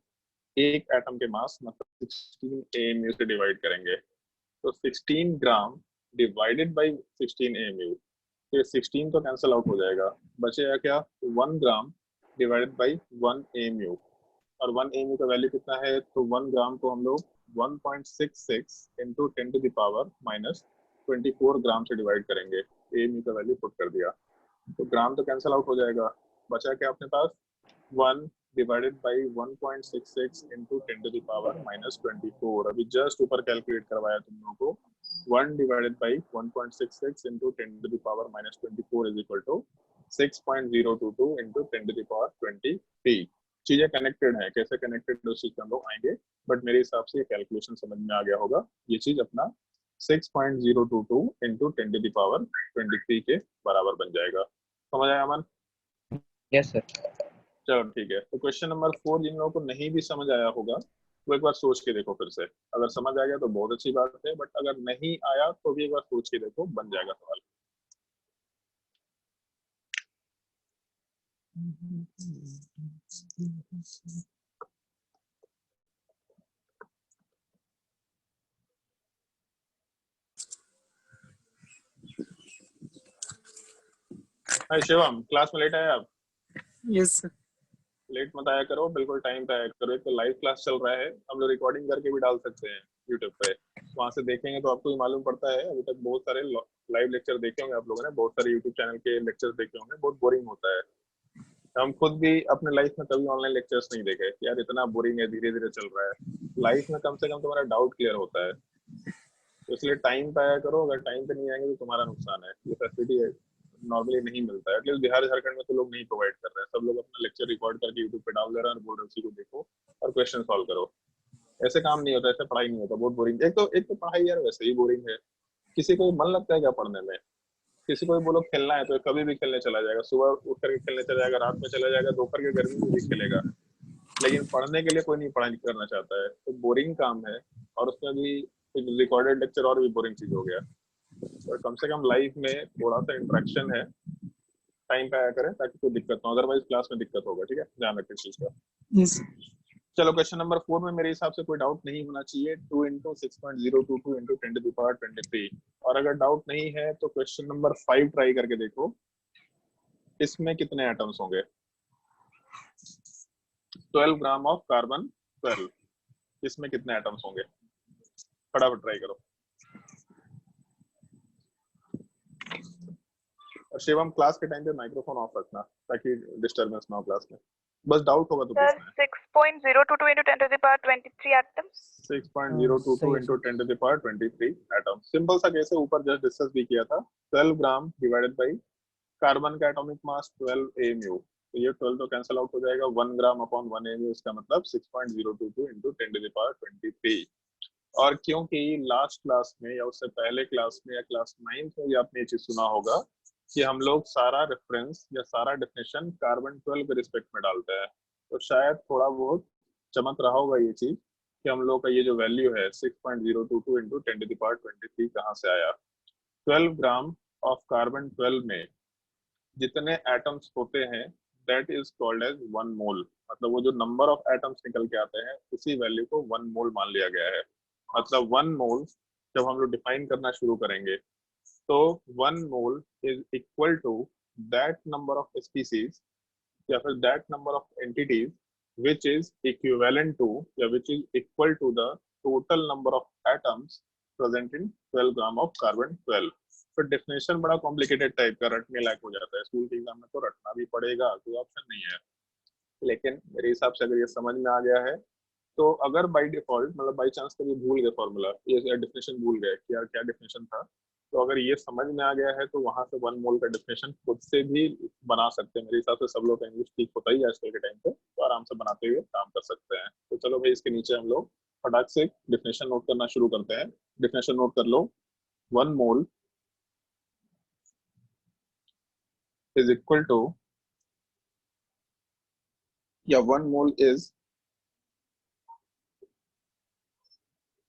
एक एटम के मास मतलब 16 AMU से डिवाइड करेंगे। तो 16 ग्राम डिवाइडेड बाई 16 AMU, तो 16 तो कैंसिल आउट हो जाएगा, बचेगा क्या? 1 ग्राम डिवाइडेड बाई 1 AMU, और 1 AMU का वैल्यू कितना है? तो 1 ग्राम को हम लोग 1.66 into 10 to the power minus 24 gram से डिवाइड करेंगे। AMU का वैल्यू पुट कर दिया, तो ग्राम तो कैंसिल आउट हो जाएगा, बचा क्या अपने पास? 1 divided by 1.66 into 10 to the power minus 24। अभी जस्ट ऊपर कैलकुलेट करवाया तुम लोगों को, 1 divided by 1.66 into 10 to the power minus 24 is equal to 6.022 into 10 to the power 23। चीजें कनेक्टेड हैं, कैसे कनेक्टेड उस चीज पे हम लोग आएंगे, बट मेरे हिसाब से कैलकुलेशन समझ में आ गया होगा। ये चीज अपना 6.022 इंटू 10 टू द पावर 23 के बराबर बन जाएगा। समझ आया अमन? Yes sir. चलो ठीक है। तो क्वेश्चन नंबर 4 जिन लोगों को नहीं भी समझ आया होगा वो एक बार सोच के देखो फिर से, अगर समझ आ गया तो बहुत अच्छी बात है, बट अगर नहीं आया तो भी एक बार सोच के देखो, बन जाएगा सवाल। हाय शिवम, क्लास में लेट आए आप? Yes sir. लेट मत आया करो, बिल्कुल टाइम पे आया करो। एक तो लाइव क्लास चल रहा है, हम लोग रिकॉर्डिंग करके भी डाल सकते हैं यूट्यूब पे, वहां से देखेंगे तो आपको ही मालूम पड़ता है। अभी तक बहुत सारे लाइव लेक्चर देखे होंगे आप लोगों ने, बहुत सारे यूट्यूब चैनल के लेक्चर्स देखे होंगे, बहुत बोरिंग होता है। हम खुद भी अपने लाइफ में कभी ऑनलाइन लेक्चर्स नहीं देखे यार, इतना बोरिंग है, धीरे धीरे चल रहा है। लाइफ में कम से कम तुम्हारा डाउट क्लियर होता है, तो इसलिए टाइम पे आया करो। अगर टाइम पे नहीं आएंगे तो तुम्हारा नुकसान है। ये फैसिलिटी नॉर्मली नहीं मिलता है, एटलीस्ट बिहार झारखंड में तो लोग नहीं प्रोवाइड कर रहे हैं। सब लोग अपना लेक्चर रिकॉर्ड करके यूट्यूब पे डाल दे रहे हैं और बोल रहे हैं उसी को देखो और क्वेश्चन सॉल्व करो। ऐसे काम नहीं होता, ऐसे पढ़ाई नहीं होता, बहुत बोरिंग। एक तो पढ़ाई यार वैसे ही बोरिंग है। किसी को मन लगता है क्या पढ़ने में? किसी को भी बोलो खेलना है तो कभी भी खेलने चला जाएगा, सुबह उठ करके खेलने चला जाएगा, रात में चला जाएगा, दोपहर के गर्मी में भी खेलेगा, लेकिन पढ़ने के लिए कोई नहीं पढ़ाई करना चाहता है। तो बोरिंग काम है, और उसमें भी रिकॉर्डेड लेक्चर और भी बोरिंग चीज हो गया। और कम से कम लाइफ में थोड़ा सा इंटरेक्शन है, टाइम पे आया करें ताकि कोई दिक्कत ना हो, अदरवाइज क्लास में दिक्कत होगा। ठीक है, ध्यान रखें इस चीज का। यस। चलो क्वेश्चन नंबर 4 में मेरे हिसाब से कोई डाउट नहीं होना चाहिए। 2 into 6.022 into 10 to the power 23। और अगर डाउट नहीं है तो क्वेश्चन नंबर 5 ट्राई करके देखो, इसमें कितने एटम्स होंगे? 12 ग्राम ऑफ कार्बन 12, इसमें कितने एटम्स होंगे? फटाफट ट्राई करो। और शिवम, क्लास के टाइम पे माइक्रोफोन ऑफ रखना ताकि डिस्टरबेंस ना हो क्लास में। बस डाउट होगा तो Sir, पूछना है। 6.022 into 10 to the power 23 atoms. 6.022 into 10 to the power 23 atom. Simple सा कैसे ऊपर जस्ट डिस्कस भी किया था, 12 ग्राम डिवाइडेड बाई कार्बन का एटॉमिक मास 12 AMU, तो ये 12 तो कैंसिल आउट हो जाएगा, 1 ग्राम अपॉन 1 AMU, इसका मतलब 6.022 इंटू 10⁻23। और क्योंकि लास्ट क्लास में या उससे पहले क्लास में या क्लास 9th में आपने ये चीज सुना होगा कि हम लोग सारा रेफरेंस या सारा डेफिनेशन कार्बन 12 के रिस्पेक्ट में डालते हैं, तो शायद थोड़ा बहुत चमक रहा होगा ये चीज कि हम लोग का ये जो वैल्यू है 6.022 इंटू 10⁻23 कहाँ से आया। 12 ग्राम ऑफ कार्बन 12 में जितने एटम्स होते हैं दैट इज कॉल्ड एज 1 मोल, मतलब वो जो नंबर ऑफ एटम्स निकल के आते हैं उसी वैल्यू को 1 मोल मान लिया गया है। मतलब 1 मोल जब हम लोग डिफाइन करना शुरू करेंगे तो 1 mole is equal to that number of species या फिर that number of entities which is equivalent to या which is equal to the total number of atoms present in 12 gram of carbon 12। तो definition बड़ा complicated type का, रटने लायक हो जाता है, स्कूल के एग्जाम में तो रटना भी पड़ेगा, कोई ऑप्शन नहीं है। लेकिन मेरे हिसाब से अगर ये समझ में आ गया है तो अगर बाय डिफॉल्ट मतलब बाय चांस कभी भूल गए फॉर्मूला, ये डेफिनेशन भूल गए कि यार क्या डेफिनेशन था, तो अगर ये समझ में आ गया है तो वहां से 1 मोल का डेफिनेशन खुद से भी बना सकते हैं। मेरे हिसाब से सब लोग इंग्लिश ठीक होता ही है आजकल के टाइम पे, तो आराम से बनाते हुए काम कर सकते हैं। तो चलो भाई इसके नीचे हम लोग फटाक से डेफिनेशन नोट करना शुरू करते हैं। डेफिनेशन नोट कर लो, 1 मोल इज इक्वल टू या 1 mole is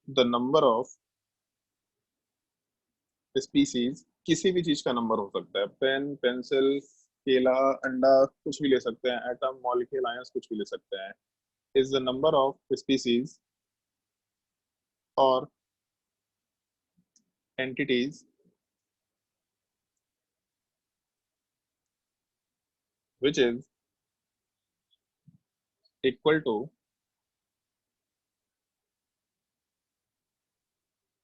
the number of species, किसी भी चीज का नंबर हो सकता है, पेन, पेंसिल, केला, अंडा, कुछ भी ले सकते हैं, एटम, मॉलिक्यूल, आयंस, कुछ भी ले सकते हैं, is the number of species और entities which is equal to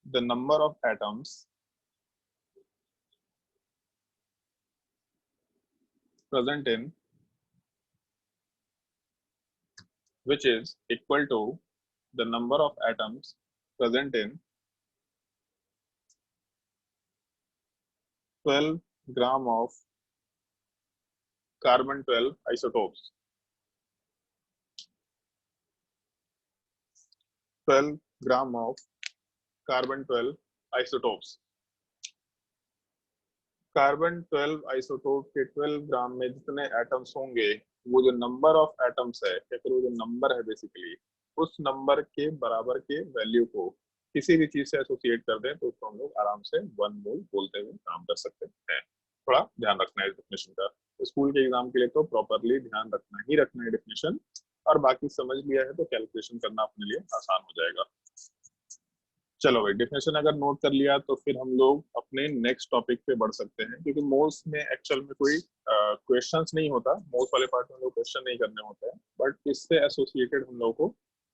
the number of atoms present in, which is equal to the number of atoms present in 12 gram of carbon 12 isotopes। 12 gram of carbon 12 isotopes। Carbon 12 isotope के 12 ग्राम में जितने atoms होंगे, वो जो number of atoms है या फिर वो जो नंबर है बेसिकली, उस नंबर के बराबर के वैल्यू को किसी भी चीज से एसोसिएट कर दें तो उसको हम लोग आराम से 1 मोल बोलते हुए काम कर सकते हैं। थोड़ा ध्यान रखना है इस डेफिनेशन का, स्कूल के एग्जाम के लिए तो प्रॉपरली ध्यान रखना है डेफिनेशन, और बाकी समझ लिया है तो कैलकुलेशन करना अपने लिए आसान हो जाएगा। चलो भाई, डेफिनेशन अगर नोट कर लिया तो फिर हम लोग अपने नेक्स्ट टॉपिक पे बढ़ सकते हैं, क्योंकि मोल्स में एक्चुअल में कोई क्वेश्चंस नहीं होता, मोल्स वाले पार्ट में हम लोग क्वेश्चन नहीं करने होते हैं, बट इससे एसोसिएटेड हम लोग को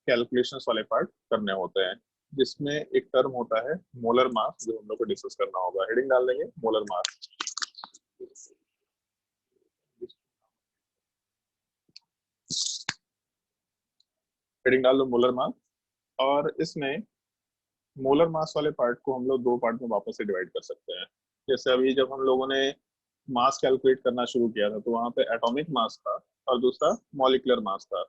कैलकुलेशंस वाले पार्ट करने होते हैं, जिसमें एक टर्म होता है मोलर मास, जो हम लोग को डिस्कस करना होगा। हेडिंग डाल देंगे मोलर मास। हेडिंग डाल दो मोलर मास, और इसमें मोलर मास वाले पार्ट को हम लोग 2 पार्ट में वापस से डिवाइड कर सकते हैं। जैसे अभी जब हम लोगों ने मास कैलकुलेट करना शुरू किया था तो वहां पे एटॉमिक मास था और दूसरा मॉलिक्यूलर मास था।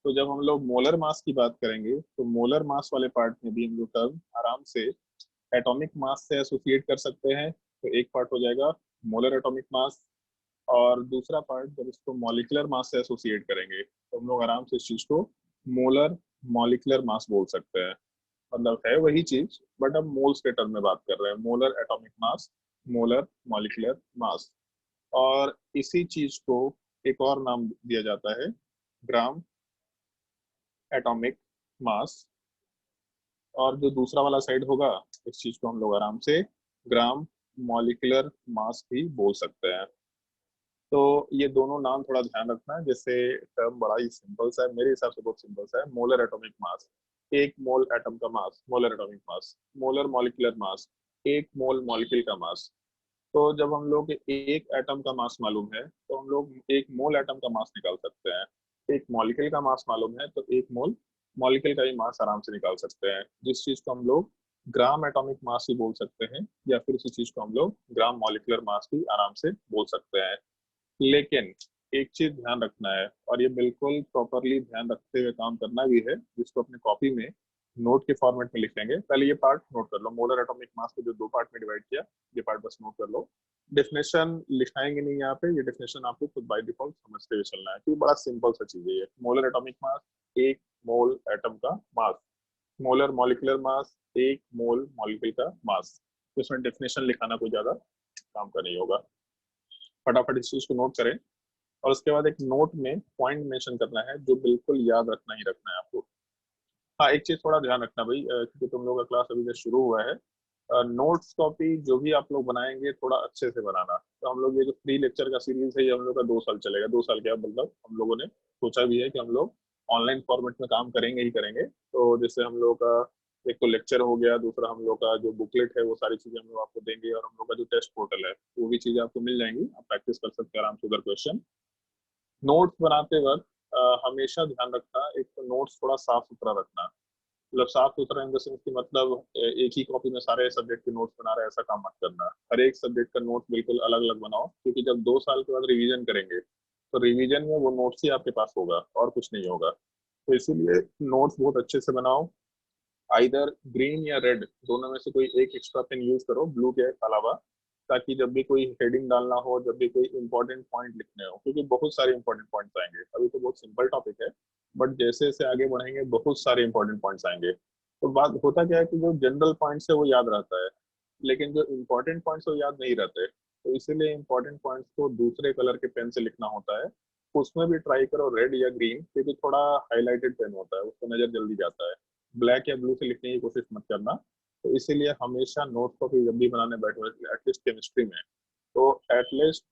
तो जब हम लोग मोलर मास की बात करेंगे तो मोलर मास वाले पार्ट में भी हम लोग टर्म आराम से एटॉमिक मास से एसोसिएट कर सकते हैं। तो एक पार्ट हो जाएगा मोलर एटॉमिक मास, और दूसरा पार्ट जब इसको मॉलिक्यूलर मास से एसोसिएट करेंगे तो हम लोग आराम से इस चीज को मोलर मॉलिक्यूलर मास बोल सकते हैं। मतलब है वही चीज, बट अब मोल्स के टर्म में बात कर रहे हैं, molar atomic mass, molar molecular mass. और इसी चीज को एक और नाम दिया जाता है ग्राम एटॉमिक मास, और जो दूसरा वाला साइड होगा इस चीज को हम लोग आराम से ग्राम मॉलिक्यूलर मास भी बोल सकते हैं। तो ये दोनों नाम थोड़ा ध्यान रखना है, जैसे टर्म बड़ा ही सिंपल सा है, मेरे हिसाब से बहुत सिंपल सा है। Molar atomic mass, 1 mole atom का mass, molar atomic mass. Molar molecular mass, 1 mole molecule का मास। तो जब हम लोग एक एटम का मास मालूम है तो हम लोग 1 मोल एटम का मास निकाल सकते हैं। एक मॉलिक्यूल का मास मालूम है तो 1 मोल मॉलिक्यूल का ही मास आराम से निकाल सकते हैं, जिस चीज को हम लोग ग्राम एटॉमिक मास भी बोल सकते हैं, या फिर उसी चीज को हम लोग ग्राम मॉलिक्यूलर मास भी आराम से बोल सकते हैं। लेकिन एक चीज ध्यान रखना है, और ये बिल्कुल प्रॉपरली ध्यान रखते हुए काम करना भी है, जिसको अपने कॉपी में नोट के फॉर्मेट में लिख लेंगे। पहले ये पार्ट नोट कर लो, मोलर एटॉमिक मास को जो दो पार्ट में डिवाइड किया, ये पार्ट बस नोट कर लो। डेफिनेशन लिखाएंगे नहीं यहाँ पे, ये डेफिनेशन आपको खुद बाय डिफॉल्ट समझते हुए चलना है, क्योंकि बड़ा सिंपल सा चीज है ये। मोलर एटॉमिक मास, एक मोल एटम का मास। मोलर मॉलिक्यूलर मास, एक मोल मॉलिक्यूल का मास। तो इसमें डेफिनेशन लिखाना कोई ज्यादा काम का नहीं होगा। फटाफट इस चीज को नोट करें, और उसके बाद एक नोट में पॉइंट मेंशन करना है, जो बिल्कुल याद रखना ही रखना है आपको। हाँ, एक चीज थोड़ा ध्यान रखना भाई, क्योंकि तुम लोग का क्लास अभी से शुरू हुआ है। नोट्स कॉपी जो भी आप लोग बनाएंगे थोड़ा अच्छे से बनाना। तो हम लोग ये जो फ्री लेक्चर का सीरीज है, ये हम लोग का 2 साल चलेगा। 2 साल क्या मतलब, हम लोगों ने सोचा भी है कि हम लोग ऑनलाइन फॉर्मेट में काम करेंगे ही करेंगे। तो जैसे हम लोग का एक तो लेक्चर हो गया, दूसरा हम लोग का जो बुकलेट है वो सारी चीजें हम लोग आपको देंगे, और हम लोग का जो टेस्ट पोर्टल है वो भी चीजें आपको मिल जाएंगी। आप प्रैक्टिस कर सकते हैं आराम से उधर क्वेश्चन। नोट्स बनाते वक्त हमेशा ध्यान रखना, एक तो नोट्स थोड़ा साफ सुथरा रखना। मतलब साफ सुथरा इन द सेंस कि मतलब एक ही कॉपी में सारे सब्जेक्ट के नोट्स बना रहे, ऐसा काम मत करना। हर एक सब्जेक्ट का नोट बिल्कुल अलग अलग बनाओ, क्योंकि जब 2 साल के बाद रिवीजन करेंगे तो रिवीजन में वो नोट्स ही आपके पास होगा और कुछ नहीं होगा। तो इसीलिए नोट्स बहुत अच्छे से बनाओ। आइदर ग्रीन या रेड, दोनों में से कोई एक एक्स्ट्रा पेन यूज करो ब्लू के अलावा, ताकि जब भी कोई हेडिंग डालना हो, जब भी कोई इंपॉर्टेंट पॉइंट लिखने हो, क्योंकि बहुत सारे इंपॉर्टेंट पॉइंट्स आएंगे। अभी तो बहुत सिंपल टॉपिक है, बट जैसे जैसे आगे बढ़ेंगे बहुत सारे इंपॉर्टेंट पॉइंट्स आएंगे। तो बात होता क्या है कि जो जनरल पॉइंट्स है वो याद रहता है, लेकिन जो इंपॉर्टेंट पॉइंट्स वो याद नहीं रहते। तो इसीलिए इंपॉर्टेंट पॉइंट्स को दूसरे कलर के पेन से लिखना होता है। उसमें भी ट्राई करो रेड या ग्रीन, क्योंकि थोड़ा हाईलाइटेड पेन होता है, उसको नजर जल्दी जाता है। ब्लैक या ब्लू से लिखने की कोशिश मत करना। तो इसीलिए हमेशा नोट कॉपी जब भी बनाने बैठो, एटलीस्ट केमिस्ट्री में, तो एटलीस्ट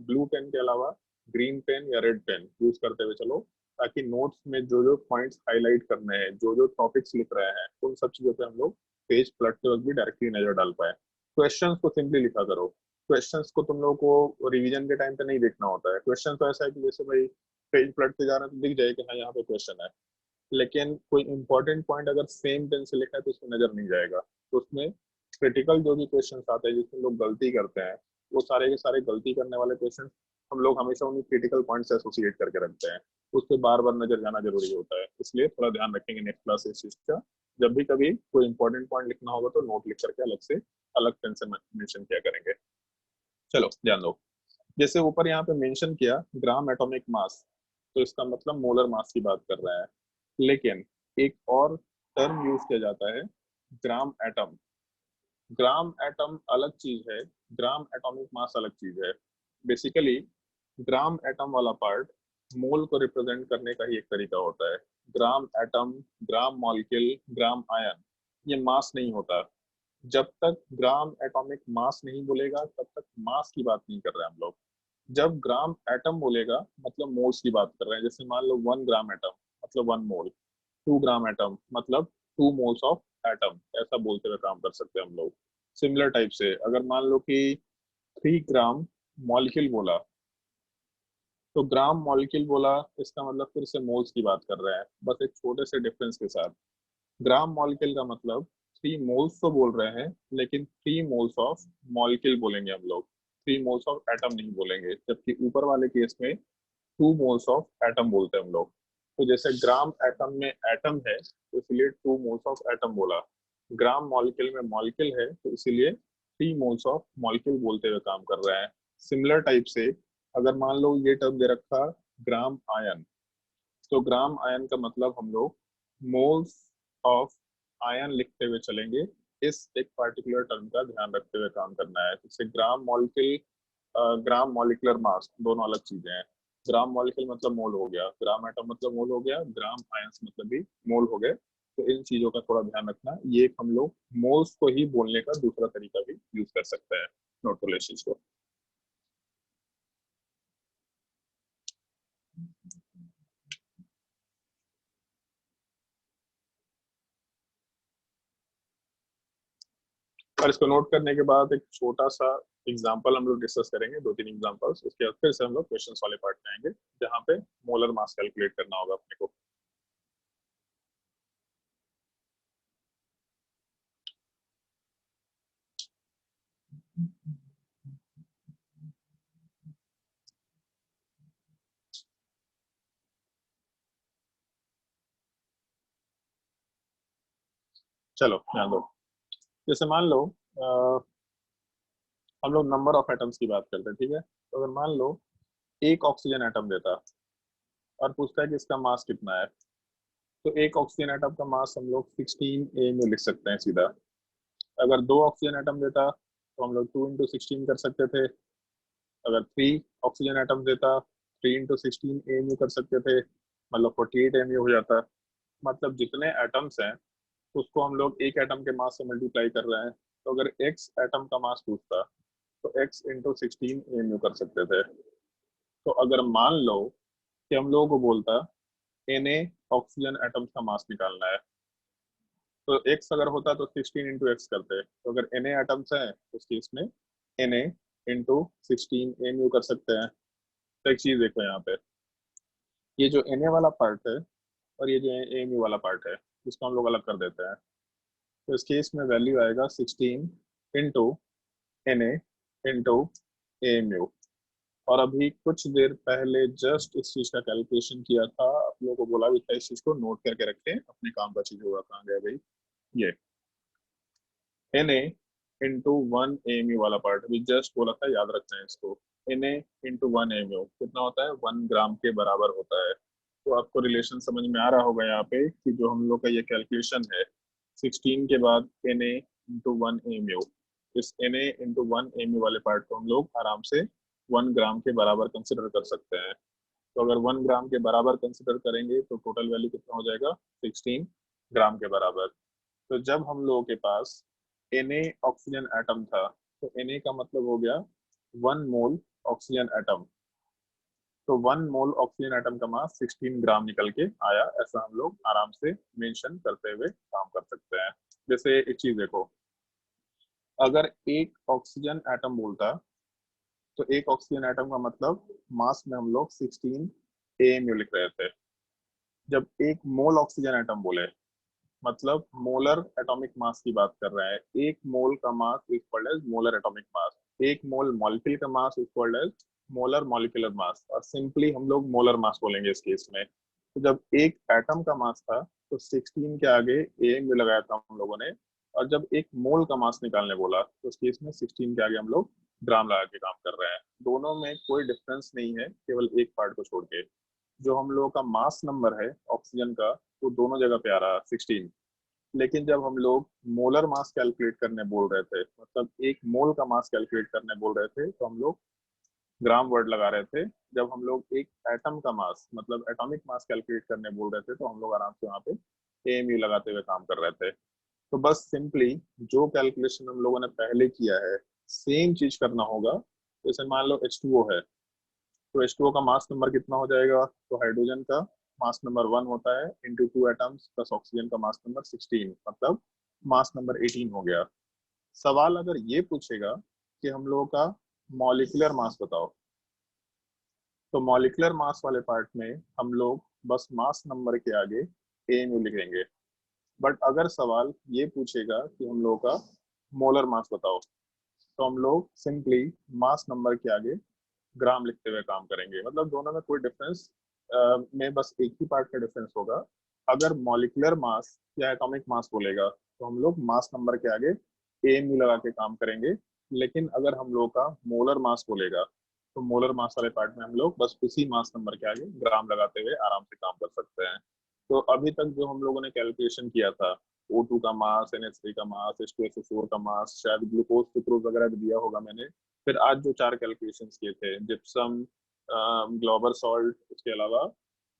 ब्लू पेन के अलावा ग्रीन पेन या रेड पेन यूज करते हुए चलो, ताकि नोट्स में जो जो पॉइंट्स हाईलाइट करने हैं, जो जो टॉपिक्स लिख रहे हैं, उन सब चीजों पे हम लोग पेज पलटते वक्त भी डायरेक्टली नजर डाल पाए। क्वेश्चंस को सिंपली लिखा करो। क्वेश्चंस को तुम लोग को रिवीजन के टाइम पे नहीं देखना होता है। क्वेश्चन तो ऐसा है कि जैसे भाई पेज पलटते जा रहे हैं तो दिख जाए कि हाँ यहाँ पे क्वेश्चन है, लेकिन कोई इंपॉर्टेंट पॉइंट अगर सेम पेन से लिखा है तो उसमें नजर नहीं जाएगा। तो उसमें क्रिटिकल जो भी क्वेश्चन आते हैं जिसमें लोग गलती करते हैं, वो सारे के सारे गलती करने वाले क्वेश्चन हम लोग हमेशा उन्हीं क्रिटिकल पॉइंट से एसोसिएट करके रखते हैं। उस पर बार बार नजर जाना जरूरी होता है, इसलिए थोड़ा ध्यान रखेंगे नेक्स्ट क्लास इस चीज का। जब भी कभी कोई इंपॉर्टेंट पॉइंट लिखना होगा तो नोट लिख करके अलग से अलग पेन से मेंशन किया करेंगे। चलो ध्यान दो, जैसे ऊपर यहाँ पे मेंशन किया ग्राम एटॉमिक मास, तो इसका मतलब मोलर मास की बात कर रहा है। लेकिन एक और टर्म यूज किया जाता है, ग्राम एटम। ग्राम एटम अलग चीज है, ग्राम एटॉमिक मास अलग चीज है। बेसिकली ग्राम एटम वाला पार्ट मोल को रिप्रेजेंट करने का ही एक तरीका होता है। ग्राम एटम, ग्राम मॉलिक्यूल, ग्राम आयन, ये मास नहीं होता। जब तक ग्राम एटॉमिक मास नहीं बोलेगा तब तक मास की बात नहीं कर रहे हैं हम लोग। जब ग्राम एटम बोलेगा मतलब मोल्स की बात कर रहे हैं। जैसे मान लो 1 ग्राम एटम मतलब 1 मोल, 2 ग्राम एटम मतलब 2 मोल्स ऑफ एटम, ऐसा बोलते हुए काम कर सकते हैं हम लोग। सिमिलर टाइप से अगर मान लो कि 3 ग्राम मॉलिक्यूल बोला, तो ग्राम मॉलिक्यूल बोला, इसका मतलब फिर से मोल्स की बात कर रहे हैं, बस एक छोटे से डिफरेंस के साथ। ग्राम मॉलिक्यूल का मतलब 3 मोल्स तो बोल रहे हैं, लेकिन 3 मोल्स ऑफ मॉलिक्यूल बोलेंगे हम लोग, 3 मोल्स ऑफ एटम नहीं बोलेंगे। जबकि ऊपर वाले केस में 2 मोल्स ऑफ एटम बोलते हैं हम लोग। तो जैसे ग्राम एटम में एटम है तो इसलिए 2 मोल्स ऑफ एटम बोला। ग्राम मॉलिक्यूल में मॉलिक्यूल है तो इसीलिए 3 मोल्स ऑफ मॉलिक्यूल बोलते हुए काम कर रहे हैं। सिमिलर टाइप से अगर मान लो ये टर्म दे रखा ग्राम आयन, तो ग्राम आयन का मतलब हम लोग मोल्स ऑफ आयन लिखते हुए चलेंगे। इस एक पार्टिकुलर टर्म का ध्यान रखते हुए काम करना है। जैसे ग्राम मॉलिक्यूल, ग्राम मॉलिकुलर मास दोनों अलग चीजें हैं। ग्राम मॉलिक्यूल मतलब मोल हो गया, ग्राम एटम मतलब मोल हो गया, ग्राम आयंस मतलब भी मोल हो गए। तो इन चीजों का थोड़ा ध्यान रखना। ये हम लोग मोल्स को ही बोलने का दूसरा तरीका भी यूज कर सकते हैं। नोट कर लो इस चीज को। और इसको नोट करने के बाद एक छोटा सा एग्जांपल हम लोग डिस्कस करेंगे, 2-3 एग्जांपल्स। उसके बाद फिर से हम लोग क्वेश्चंस वाले पार्ट में आएंगे, जहाँ पे मोलर मास कैलकुलेट करना होगा अपने को। चलो ध्यान दो, जैसे मान लो हम लोग नंबर ऑफ एटम्स की बात करते हैं, ठीक है। तो अगर मान लो एक ऑक्सीजन एटम देता और पूछता है कि इसका मास कितना है, तो एक ऑक्सीजन एटम का मास हम लोग 16 AMU लिख सकते हैं सीधा। अगर दो ऑक्सीजन एटम देता तो हम लोग 2 × 16 कर सकते थे। अगर 3 ऑक्सीजन एटम देता 3 × 16 AMU कर सकते थे, मतलब 48 AMU हो जाता। मतलब जितने एटम्स हैं उसको हम लोग एक एटम के मास से मल्टीप्लाई कर रहे हैं। तो अगर x एटम का मास पूछता तो x × 16 AMU कर सकते थे। तो अगर मान लो कि हम लोगों को बोलता Na ऑक्सीजन एटम्स का मास निकालना है, तो x अगर होता तो 16 × x करते। तो अगर Na एटम्स हैं तो उस केस में Na × 16 AMU कर सकते हैं। तो एक चीज देखो यहाँ पे, ये जो Na वाला पार्ट है और ये जो AMU वाला पार्ट है, इसको हम लोग अलग कर देते हैं। तो इस केस में वैल्यू आएगा 16 × Na × AMU। और अभी कुछ देर पहले जस्ट इस चीज का कैलकुलेशन किया था, आप लोगों को बोला भी था इस चीज को नोट करके रखें, अपने काम का चीज होगा। कहाँ गया भाई, ये Na × 1 AMU वाला पार्ट अभी जस्ट बोला था, याद रखना है इसको। Na × 1 AMU कितना होता है, 1 ग्राम के बराबर होता है। तो आपको रिलेशन समझ में आ रहा होगा यहाँ पे कि जो हम लोग का ये कैलकुलेशन है 16 के बाद Na × 1 AMU, इस Na × 1 AMU वाले पार्ट को हम लोग आराम से 1 ग्राम के बराबर कंसिडर कर सकते हैं। तो अगर 1 ग्राम के बराबर कंसिडर करेंगे तो टोटल वैल्यू कितना हो जाएगा, 16 ग्राम के बराबर। तो जब हम लोगों के पास Na ऑक्सीजन एटम था तो Na का मतलब हो गया 1 मोल ऑक्सीजन एटम। तो 1 मोल ऑक्सीजन एटम का मास 16 ग्राम निकल के आया। ऐसा हम लोग आराम से मेंशन करते हुए काम कर सकते हैं। जैसे एक चीज देखो, अगर एक ऑक्सीजन एटम बोलता तो एक ऑक्सीजन एटम का मतलब मास में हम लोग 16 AMU लिख रहे थे। जब एक मोल ऑक्सीजन एटम बोले मतलब मोलर एटॉमिक मास की बात कर रहे हैं। एक मोल का mass equal as molar atomic mass, एक मोल मॉलिक्यूल का mass equal as molar molecular mass, और सिंपली हम लोग मोलर मास बोलेंगे इस केस में। तो जब एक एटम का मास था तो 16 के आगे AMU लगाया था हम लोगों ने, और जब एक मोल का मास निकालने बोला तो उस केस में 16 के आगे हम लोग ग्राम लगा के काम कर रहे हैं। दोनों में कोई डिफरेंस नहीं है, केवल एक पार्ट को छोड़ के। जो हम लोगों का मास नंबर है ऑक्सीजन का वो दोनों जगह पे आ रहा है 16। लेकिन जब हम लोग मोलर मास कैलकुलेट करने बोल रहे थे, मतलब एक मोल का मास कैलकुलेट करने बोल रहे थे, तो हम लोग ग्राम वर्ड लगा रहे थे। जब हम लोग एक एटम का मास मतलब एटॉमिक मास कैलकुलेट करने बोल रहे थे तो हम लोग आराम से वहाँ पे AMU लगाते हुए काम कर रहे थे। तो बस सिंपली जो कैलकुलेशन हम लोगों ने पहले किया है सेम चीज करना होगा। जैसे मान लो H2O है, तो H2O का मास नंबर कितना हो जाएगा, तो हाइड्रोजन का मास नंबर 1 होता है इंटू 2 एटम्स प्लस ऑक्सीजन का मास नंबर 16, मतलब मास नंबर 18 हो गया। सवाल अगर ये पूछेगा कि हम लोगों का मॉलिक्यूलर मास बताओ, तो मॉलिक्यूलर मास वाले पार्ट में हम लोग बस मास नंबर के आगे AMU लिखेंगे। बट अगर सवाल ये पूछेगा कि हम लोगों का मोलर मास बताओ, तो हम लोग सिंपली मास नंबर के आगे ग्राम लिखते हुए काम करेंगे। मतलब दोनों में कोई डिफरेंस में बस एक ही पार्ट का डिफरेंस होगा। अगर मॉलिक्यूलर मास या एटॉमिक मास बोलेगा तो हम लोग मास नंबर के आगे AMU लगा के काम करेंगे। लेकिन अगर हम लोग का मोलर मास बोलेगा तो मोलर मास वाले पार्ट में हम लोग बस उसी मास नंबर के आगे ग्राम लगाते हुए आराम से काम कर सकते हैं। तो अभी तक जो हम लोगों ने कैलकुलेशन किया था, O2 का मास, NH3 का मास, H2SO4 का मास, शायद ग्लूकोज सुक्रोज वगैरह भी दिया होगा मैंने। फिर आज जो 4 कैलकुलेशंस किए थे, जिप्सम, ग्लोबल सॉल्ट, उसके अलावा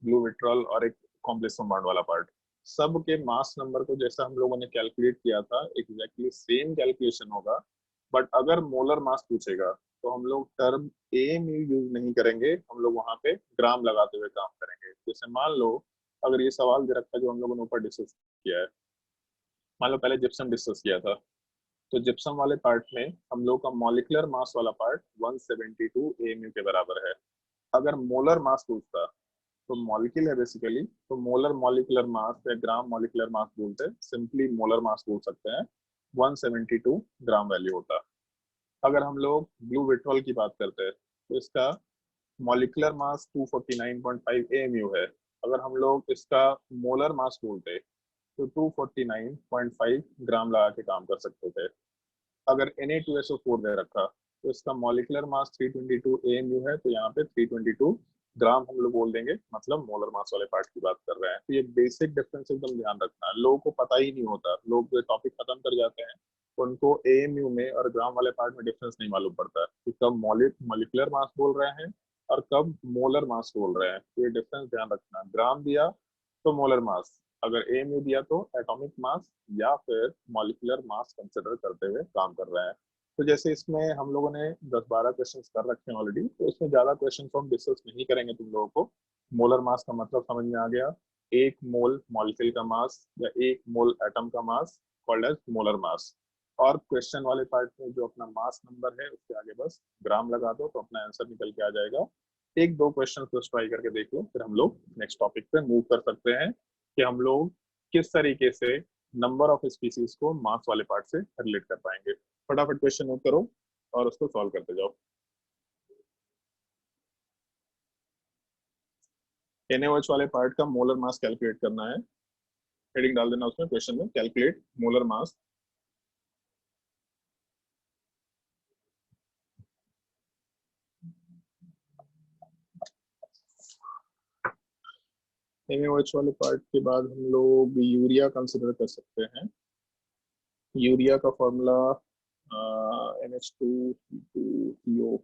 ब्लू विट्रॉल और एक कॉम्प्लेक्स कंपाउंड वाला पार्ट, सब के मास नंबर को जैसा हम लोगों ने कैलकुलेट किया था एग्जैक्टली सेम कैलकुलेशन होगा। बट अगर मोलर मास पूछेगा तो हम लोग टर्म AMU यूज नहीं करेंगे, हम लोग वहां पे ग्राम लगाते हुए काम करेंगे। जैसे मान लो अगर ये सवाल दे रखा जो हम लोगों ने ऊपर डिस्कस किया है, मान लो पहले जिप्सम डिस्कस किया था, तो जिप्सम वाले पार्ट में हम लोग का मॉलिक्यूलर मास वाला पार्ट 172 AMU के बराबर है। अगर मोलर मास पूछता तो मॉलिक्यूल है बेसिकली, तो मोलर मॉलिक्यूलर मास या ग्राम मॉलिक्यूलर मास बोलते हैं, सिंपली मोलर मास बोल सकते हैं, 172 ग्राम वैल्यू होता। अगर हम लोग ब्लू विट्रॉल की बात करते हैं तो इसका मॉलिक्यूलर मास 249.5 AMU है। अगर हम लोग इसका मोलर मास बोलते तो 249.5 ग्राम लगा के काम कर सकते थे। अगर Na2SO4 दे रखा तो इसका मॉलिक्यूलर मास 322 AMU है, तो यहाँ पे 322 ग्राम हम लोग बोल देंगे, मतलब मोलर मास वाले पार्ट की बात कर रहे हैं। तो ये बेसिक डिफरेंस एकदम ध्यान रखना है, लोगों को पता ही नहीं होता, लोग ये टॉपिक खत्म कर जाते हैं, उनको AMU में और ग्राम वाले पार्ट में डिफरेंस नहीं मालूम पड़ता है कि कब मॉलिक्यूलर मास बोल रहे हैं और कब मोलर मास बोल रहे हैं। तो ये डिफरेंस ध्यान रखना, ग्राम दिया तो मोलर मास, अगर AMU दिया तो एटॉमिक मास या फिर मॉलिक्यूलर मास कंसिडर करते हुए काम कर रहे हैं। तो जैसे इसमें हम लोगों ने 10-12 क्वेश्चंस कर रखे हैं ऑलरेडी, तो इसमें ज्यादा क्वेश्चंस हम डिस्कस नहीं करेंगे। तुम लोगों को मोलर मास का मतलब समझ में आ गया, एक मोल मॉलिक्यूल का मास या एक मोल एटम का मास कॉल्ड एज मोलर मास। और क्वेश्चन वाले पार्ट में जो अपना मास नंबर है उसके आगे बस ग्राम लगा दो तो अपना आंसर निकल के आ जाएगा। एक दो क्वेश्चन तो ट्राई करके देख लो, फिर हम लोग नेक्स्ट टॉपिक पे मूव कर सकते हैं कि हम लोग किस तरीके से नंबर ऑफ स्पीसीज को मास वाले पार्ट से रिलेट कर पाएंगे। फटाफट क्वेश्चन नोट करो और उसको सॉल्व करते जाओ। NaOH वाले पार्ट का मोलर मास कैलकुलेट करना है, हेडिंग डाल देना उसमें क्वेश्चन में, कैलकुलेट मोलर मास। NaOH वाले पार्ट के बाद हम लोग यूरिया कंसिडर कर सकते हैं। यूरिया का फॉर्मूला NH2CO,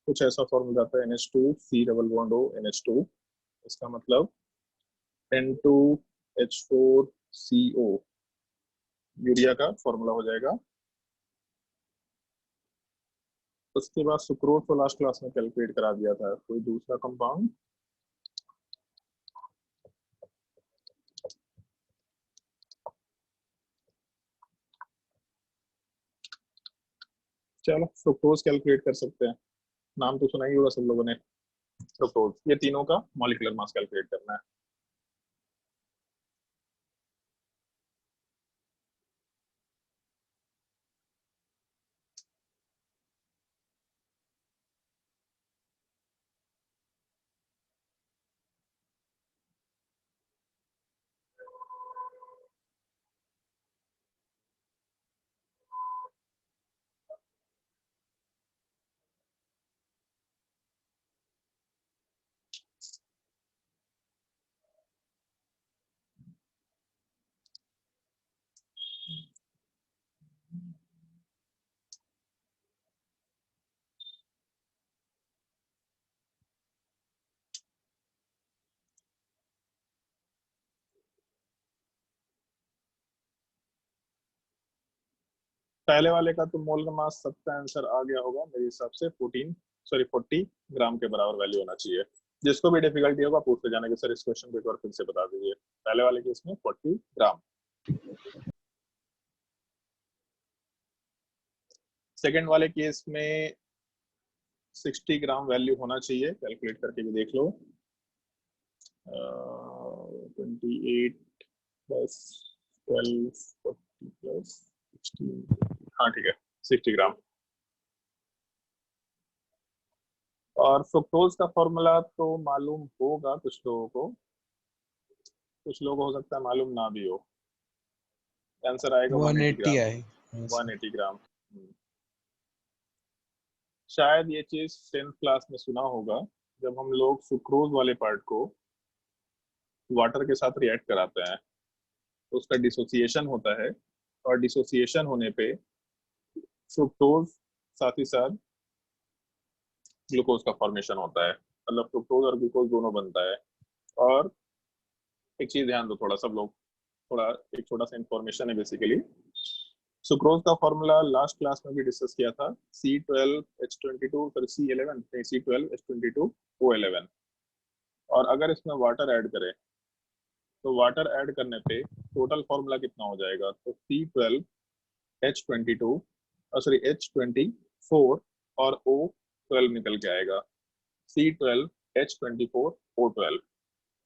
कुछ ऐसा फॉर्मूला आता है, NH2C double bond O NH2, इसका मतलब N2H4CO यूरिया का फॉर्मूला हो जाएगा। उसके बाद सुक्रोज को लास्ट क्लास में कैलकुलेट करा दिया था, कोई दूसरा कंपाउंड चलो फ्रुक्टोज कैलकुलेट कर सकते हैं, नाम तो सुना ही होगा सब लोगों ने, फ्रुक्टोज। ये तीनों का मॉलिक्यूलर मास कैलकुलेट करना है। पहले वाले का तो मोलर मास सबका आंसर आ गया होगा मेरे हिसाब से, 40 ग्राम के बराबर वैल्यू होना चाहिए। जिसको भी डिफिकल्टी होगा पूछते जाने के सर इस क्वेश्चन को एक बार फिर से बता दीजिए। पहले वाले केस में 40 ग्राम। सेकंड वाले केस में 60 ग्राम वैल्यू होना चाहिए, कैलकुलेट करके भी देख लो। 28 प्लस 12 40 प्लस 16, हाँ ठीक है 60 ग्राम। और फ्रुक्टोज का फॉर्मूला तो मालूम होगा कुछ लोगों को, कुछ लोगों को हो सकता है मालूम ना भी हो। आंसर आएगा 180 ग्राम। है 180 ग्राम। शायद ये चीज 10th क्लास में सुना होगा, जब हम लोग सुक्रोज वाले पार्ट को वाटर के साथ रिएक्ट कराते हैं तो उसका डिसोसिएशन होता है, और डिसोसिएशन होने पे फ्रुक्टोज साथ ही साथ ग्लूकोज का फॉर्मेशन होता है, मतलब फ्रुक्टोज और ग्लूकोज दोनों बनता है। और एक चीज ध्यान दो, थोड़ा सब लोग, थोड़ा एक छोटा सा इंफॉर्मेशन है बेसिकली। सुक्रोज का फॉर्मूला लास्ट क्लास में भी डिस्कस किया था, C12H22 फिर C11 नहीं C12H22O11। और अगर इसमें वाटर ऐड करें तो वाटर ऐड करने पे टोटल फॉर्मूला कितना हो जाएगा, तो C12H22 सॉरी H24 और O12 निकल के आएगा, C12H24O12।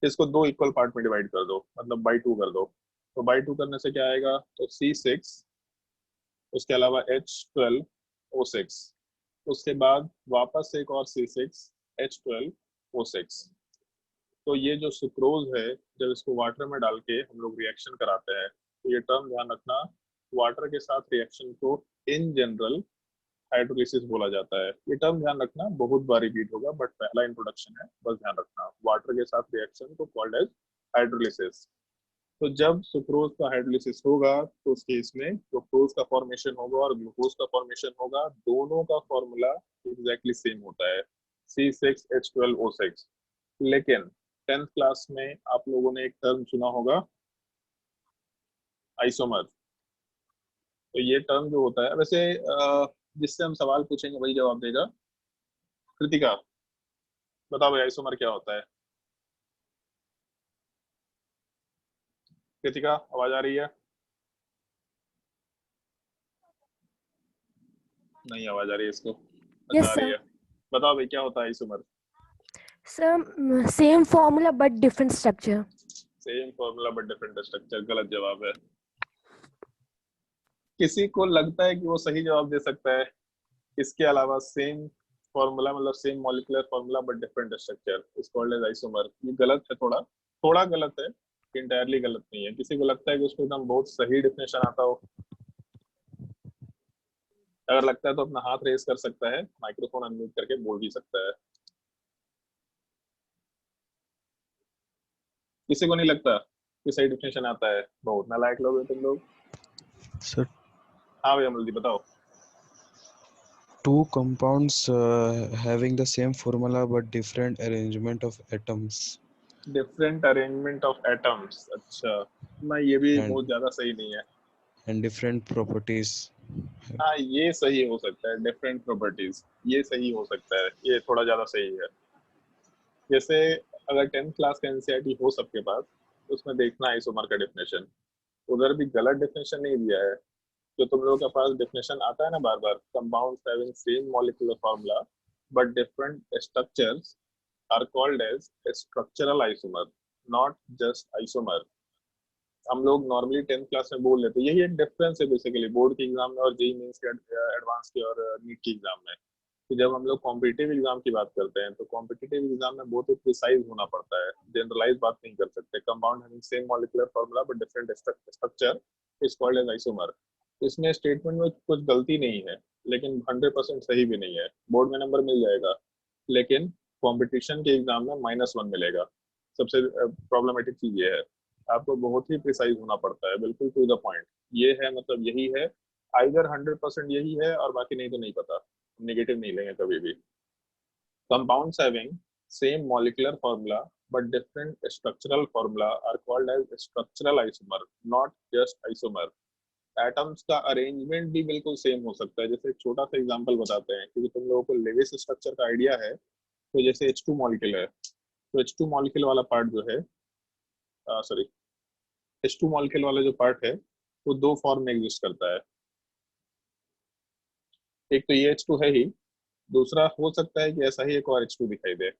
इसको दो इक्वल पार्ट में डिवाइड कर दो, मतलब बाई 2 कर दो, तो बाई 2 करने से क्या आएगा, तो C6 उसके अलावा H12O6, उसके बाद वापस एक और C6 H12O6। तो ये जो सुक्रोज है, जब इसको वाटर में डाल के हम लोग रिएक्शन कराते हैं, तो ये टर्म ध्यान रखना, वाटर के साथ रिएक्शन को इन जनरल हाइड्रोलिसिस बोला जाता है। ये टर्म ध्यान रखना, बहुत बार रिपीट होगा, बट पहला इंट्रोडक्शन है, बस ध्यान रखना। वाटर के साथ रिएक्शन को कॉल्ड एज हाइड्रोलिसिस। तो जब सुक्रोज का हाइड्रोलिसिस होगा तो उस केस में फ्रुक्टोज का फॉर्मेशन होगा और ग्लूकोज का फॉर्मेशन होगा। दोनों का फॉर्मूला एग्जैक्टली सेम होता है, C6H12O6। लेकिन 10th क्लास में आप लोगों ने एक टर्म सुना होगा, आइसोमर। तो ये टर्म जो होता है, वैसे जिससे हम सवाल पूछेंगे वही जवाब देगा। कृतिका बताओ भाई, आइसोमर क्या होता है? कृतिका आवाज आ रही है? नहीं आवाज आ रही है इसको? अच्छा, Yes, आ रही sir. है। बताओ भाई क्या होता है isomer? Sir, same formula but different structure. Same formula but different structure, गलत जवाब है। किसी को लगता है कि वो सही जवाब दे सकता है इसके अलावा? सेम फॉर्मूला मतलब same molecular formula but different structure is called as isomer. ये गलत है, थोड़ा थोड़ा गलत है, इंटायरली गलत नहीं है। किसी को लगता है कि उसको एकदम बहुत सही डिफिनेशन आता हो? अगर लगता है तो अपना हाथ रेस कर सकता है, माइक्रोफोन अनम्यूट करके बोल भी सकता है। किसी को नहीं लगता कि सही डिफिनेशन आता है? बहुत नालायक लोग हो तुम लोग। सर हाँ भैया मुल्दी बताओ। two compounds having the same formula but different arrangement of atoms different arrangement of atoms, अच्छा ना, ये भी and बहुत ज्यादा सही नहीं है। different properties. हाँ ये सही हो सकता है, डिफरेंट प्रॉपर्टीज, ये सही हो सकता है, ये थोड़ा ज्यादा सही है। जैसे अगर 10th क्लास का एनसीईआरटी हो सबके पास, तो उसमें देखना आइसोमर का डेफिनेशन, उधर भी गलत डेफिनेशन नहीं दिया है। जो तुम लोगों के पास डेफिनेशन आता है ना बार बार, compounds having same molecular formula but different structures are called as structural isomer, not just isomer. हम लोग नॉर्मली 10th क्लास में बोल लेते हैं, यही एक डिफरेंस है बेसिकली बोर्ड के एग्जाम में और जेईई मेंस के, एडवांस के और नीट के एग्जाम में। कि जब हम लोग कॉम्पिटिटिव एग्जाम की बात करते हैं तो कॉम्पिटिटिव एग्जाम में बहुत ही प्रिसाइज होना पड़ता है, जनरलाइज बात नहीं कर सकते। Compound having same molecular formula but different structure is called as isomer. इसमें स्टेटमेंट में कुछ गलती नहीं है, लेकिन 100% सही भी नहीं है। बोर्ड में नंबर मिल जाएगा, लेकिन कॉम्पिटिशन के एग्जाम में -1 मिलेगा। सबसे प्रॉब्लमेटिक चीज ये है, आपको बहुत ही प्रिसाइज होना पड़ता है, बिल्कुल टू द पॉइंट। ये है मतलब यही है, आइदर 100% यही है और बाकी नहीं तो नहीं पता, नेगेटिव नहीं लेंगे कभी भी। Compounds having same molecular formula but different structural formula are called as structural isomer, not just isomer. Atoms का अरेंजमेंट भी बिल्कुल सेम हो सकता है। जैसे एक छोटा सा एग्जांपल बताते हैं, क्योंकि तुम लोगों को लेविस स्ट्रक्चर का आइडिया है। तो जैसे H2 मॉलिक्यूल है, तो H2 मॉलिक्यूल वाला पार्ट जो है, सॉरी, H2 मॉलिक्यूल वाला जो पार्ट है वो दो फॉर्म में एग्जिस्ट करता है। एक तो ये H2 है ही, दूसरा हो सकता है कि ऐसा ही एक और H2 दिखाई दे,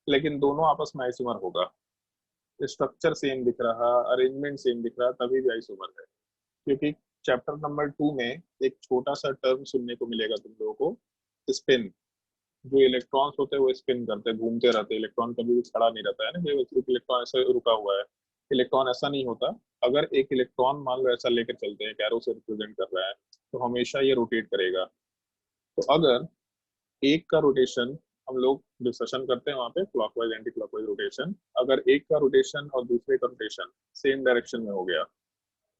लेकिन दोनों आपस में आइसोमर होगा। स्ट्रक्चर सेम दिख रहा, अरेंजमेंट सेम दिख रहा, तभी भी आइसोमर है। क्योंकि चैप्टर नंबर 2 में एक छोटा सा टर्म सुनने को मिलेगा तुम लोगों को, स्पिन। जो इलेक्ट्रॉन्स होते हैं वो स्पिन करते हैं, घूमते रहते हैं। इलेक्ट्रॉन कभी भी खड़ा नहीं रहता है ना, एक इलेक्ट्रॉन ऐसे रुका हुआ है। इलेक्ट्रॉन ऐसा नहीं होता। अगर एक इलेक्ट्रॉन मान लो ऐसा लेकर चलते हैं, कैरो से रिप्रेजेंट कर रहा है, तो हमेशा ये रोटेट करेगा। तो अगर एक का रोटेशन, हम लोग डिस्कशन करते हैं वहां पे क्लॉकवाइज एंटी क्लॉकवाइज रोटेशन, अगर एक का रोटेशन और दूसरे का रोटेशन सेम डायरेक्शन में हो गया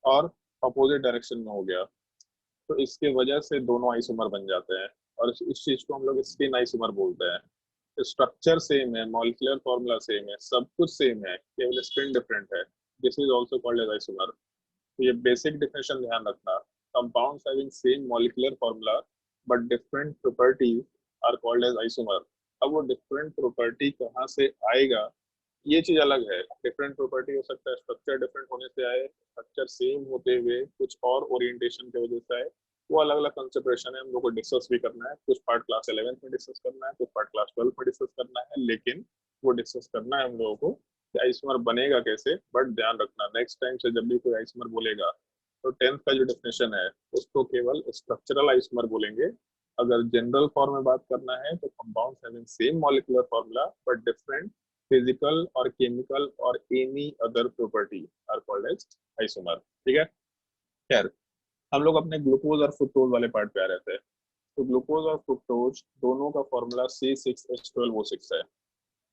और अपोजिट डायरेक्शन में हो गया, तो इसके वजह से दोनों आइसोमर बन जाते हैं, और इस चीज को हम लोग स्पिन आइसोमर बोलते हैं। स्ट्रक्चर सेम है, मॉलिक्यूलर फॉर्मूला सेम है, सब कुछ सेम है, केवल स्पिन डिफरेंट है। This is also called as isomer. तो ये बेसिक डिफिनेशन ध्यान रखना, compounds having same molecular formula but different properties are called as isomer. अब वो डिफरेंट प्रॉपर्टी कहाँ से आएगा, ये चीज अलग है। डिफरेंट प्रॉपर्टी हो सकता है स्ट्रक्चर डिफरेंट होने से आए, स्ट्रक्चर सेम होते हुए कुछ और ओरिएंटेशन की वजह से आए, वो अलग अलग कंसिडरेशन है, हम लोग को डिस्कस भी करना है। कुछ पार्ट क्लास 11th में डिस्कस करना है, कुछ पार्ट क्लास 12th में डिस्कस करना है, लेकिन वो डिस्कस करना है हम लोगों को कि आइसोमर बनेगा कैसे। बट ध्यान रखना, नेक्स्ट टाइम से जब भी कोई आइसोमर बोलेगा तो 10th का जो डेफिनेशन है उसको केवल स्ट्रक्चरल आइसोमर बोलेंगे। अगर जनरल फॉर्म में बात करना है तो compounds having same molecular formula but different physical और केमिकल और any other property are called as isomer. ठीक है, खैर हम लोग अपने ग्लूकोज और फ्रुक्टोज वाले पार्ट पे आ रहे थे। तो ग्लूकोज और फ्रुक्टोज दोनों का फॉर्मूला C6H12O6 है,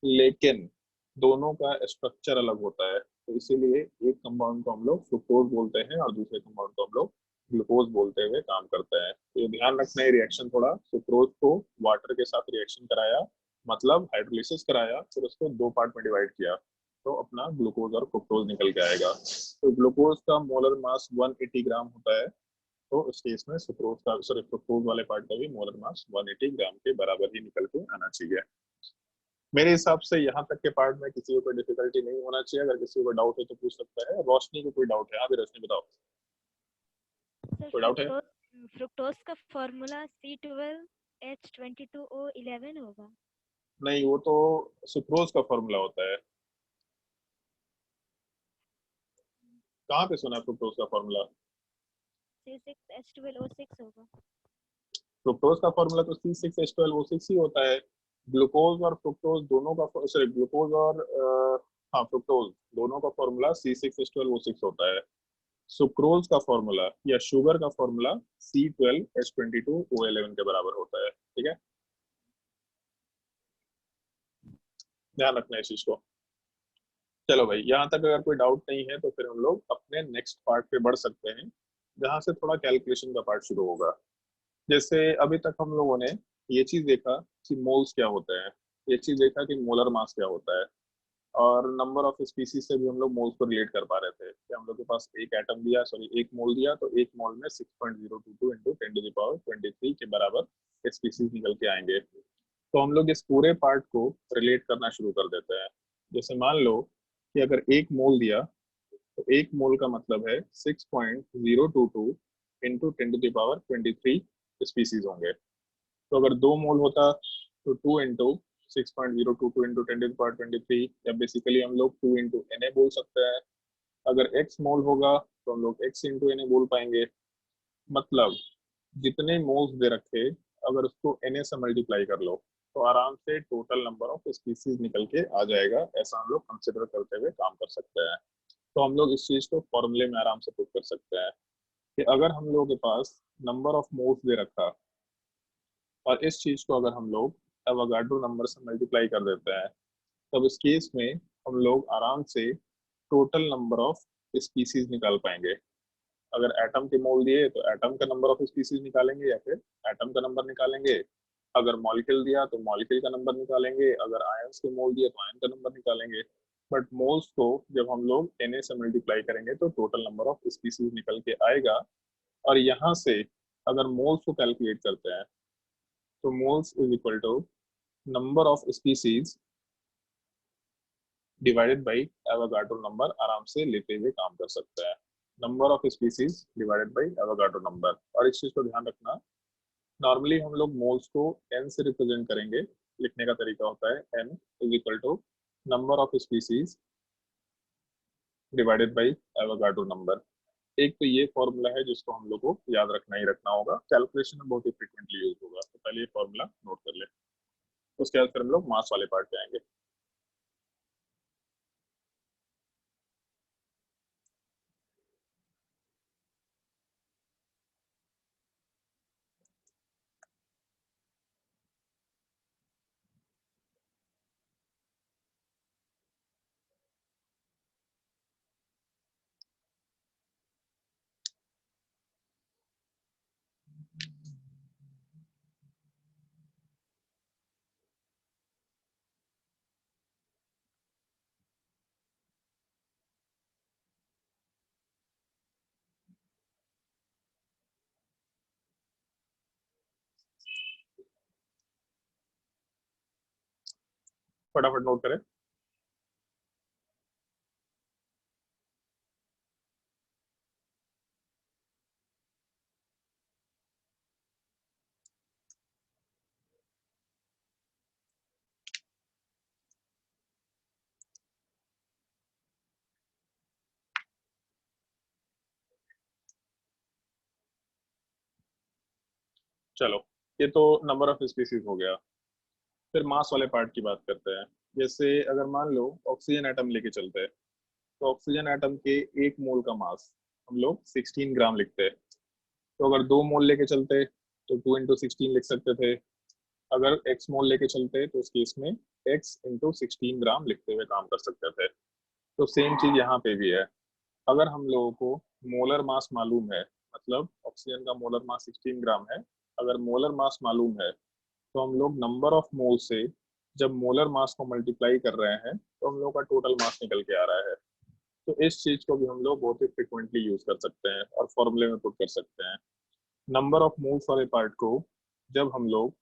लेकिन दोनों का स्ट्रक्चर अलग होता है। तो इसीलिए एक कंपाउंड को हम लोग फ्रुक्टोज बोलते हैं और दूसरे कंपाउंड को हम लोग ग्लूकोज बोलते हुए काम करते हैं। तो ये ध्यान रखना है रिएक्शन थोड़ा, सुक्रोज को वाटर के साथ रिएक्शन कराया, मतलब हाइड्रोलिसिस कराया, फिर उसको दो पार्ट में डिवाइड किया, तो अपना ग्लूकोज और फ्रुक्टोज निकल के आएगा। तो ग्लूकोज का मोलर मास 180 ग्राम होता है, तो उस केस में सुक्रोज का सॉरी फ्रुक्टोज वाले पार्ट का भी मोलर मास 180 ग्राम के बराबर ही निकल के आना चाहिए। मेरे हिसाब से यहाँ तक के पार्ट में किसी को कोई डिफिकल्टी नहीं होना चाहिए। अगर किसी को डाउट है तो पूछ सकता है। रोशनी को कोई डाउट है? हाँ भी रोशनी बताओ, सर कोई डाउट है? फ्रुक्टोज का फॉर्मूला C12H22O11 होगा। नहीं, वो तो सुक्रोज का फॉर्मूला होता है। कहाँ पे सुना है फ्रुक्टोज का फॉर्मूला? C6H12O6 होगा। फ्रुक्टोज का फॉर्मूला तो C6H12O6 ही होता है। ग्लूकोज और फ्रुक्टोज दोनों का सॉरी ग्लूकोज और हाँ फ्रुक्टोज दोनों का फॉर्मूला C6H12O6 होता है। सुक्रोज का फॉर्मूला या शुगर का फॉर्मूला C12H22O11 के बराबर होता है। ठीक है, ध्यान रखना है इस चीज को। चलो भाई, यहाँ तक अगर कोई डाउट नहीं है तो फिर हम लोग अपने नेक्स्ट पार्ट पे बढ़ सकते हैं, जहाँ से थोड़ा कैलकुलेशन का पार्ट शुरू होगा। जैसे अभी तक हम लोगों ने ये चीज देखा कि मोल्स क्या होते हैं, ये चीज देखा कि मोलर मास क्या होता है, और नंबर ऑफ स्पीसीज से भी हम लोग मोल्स को रिलेट कर पा रहे थे कि हम लोग के पास एक एटम दिया, सॉरी एक मोल दिया, तो एक मोल में 6.022 इंटू 10⁻23 के बराबर स्पीसीज निकल के आएंगे। तो हम लोग इस पूरे पार्ट को रिलेट करना शुरू कर देते हैं। जैसे मान लो कि अगर एक मोल दिया, तो एक मोल का मतलब है 6.022 इंटू 10⁻23 स्पीसीज होंगे। तो अगर दो मोल होता तो 2 इंटू 6.022 इंटू 10⁻23, या बेसिकली हम लोग 2 इंटू Na बोल सकते हैं। अगर x मोल होगा तो हम लोग x इंटू Na बोल पाएंगे। मतलब जितने मोल्स दे रखे, अगर उसको Na से मल्टीप्लाई कर लो तो आराम से टोटल नंबर ऑफ स्पीसीज निकल के आ जाएगा। ऐसा हम लोग कंसिडर करते हुए काम कर सकते हैं। तो हम लोग इस चीज को फॉर्मूले में आराम से पुट कर सकते हैं कि अगर हम लोगों के पास नंबर ऑफ मोल्स दे रखा और इस चीज को अगर हम लोग एवोगाड्रो नंबर से मल्टीप्लाई कर देते हैं, तब इस केस में हम लोग आराम से टोटल नंबर ऑफ स्पीसीज निकाल पाएंगे। अगर एटम के मोल दिए तो एटम का नंबर ऑफ स्पीसीज निकालेंगे या फिर एटम का नंबर निकालेंगे। अगर मॉलिक्यूल दिया तो मॉलिक्यूल का नंबर निकालेंगे। अगर आयंस के मोल दिए तो आयन का नंबर निकालेंगे। बट मोल्स को जब हम लोग Na से मल्टीप्लाई करेंगे तो टोटल नंबर ऑफ स्पीसीज निकल के आएगा। और यहाँ से अगर मोल्स को कैलकुलेट करते हैं तो moles is equal to number of species divided by Avogadro number आराम से लेते हुए काम कर सकते हैं। Number of species divided by Avogadro number. और इस चीज को ध्यान रखना, नॉर्मली हम लोग मोल्स को n से रिप्रेजेंट करेंगे। लिखने का तरीका होता है n is equal to number of species divided by Avogadro number. एक तो ये फॉर्मूला है जिसको हम लोग को याद रखना ही रखना होगा, कैलकुलेशन में बहुत ही फ्रिक्वेंटली यूज होगा। तो पहले ये फॉर्मूला नोट कर ले, उसके बाद फिर हम लोग मास वाले पार्ट पे आएंगे। फटाफट नोट करें। चलो, ये तो नंबर ऑफ स्पीसीज हो गया। फिर मास वाले पार्ट की बात करते हैं। जैसे अगर मान लो ऑक्सीजन एटम लेके चलते हैं, तो ऑक्सीजन एटम के 1 मोल का मास हम लोग 16 ग्राम लिखते हैं। तो अगर 2 मोल लेके चलते तो 2 × 16 लिख सकते थे। अगर x मोल लेके चलते तो उस केस में x × 16 ग्राम लिखते हुए काम कर सकते थे। तो सेम चीज यहाँ पे भी है। अगर हम लोगों को मोलर मास मालूम है, मतलब ऑक्सीजन का मोलर मास 16 ग्राम है, अगर मोलर मास मालूम है तो हम लोग नंबर ऑफ मोल से जब मोलर मास को मल्टीप्लाई कर रहे हैं तो हम लोग का टोटल मास निकल के आ रहा है। तो इस चीज को भी हम लोग बहुत ही फ्रिक्वेंटली यूज कर सकते हैं और फॉर्मूले में पुट कर सकते हैं। नंबर ऑफ मोल्स वाले पार्ट को जब हम लोग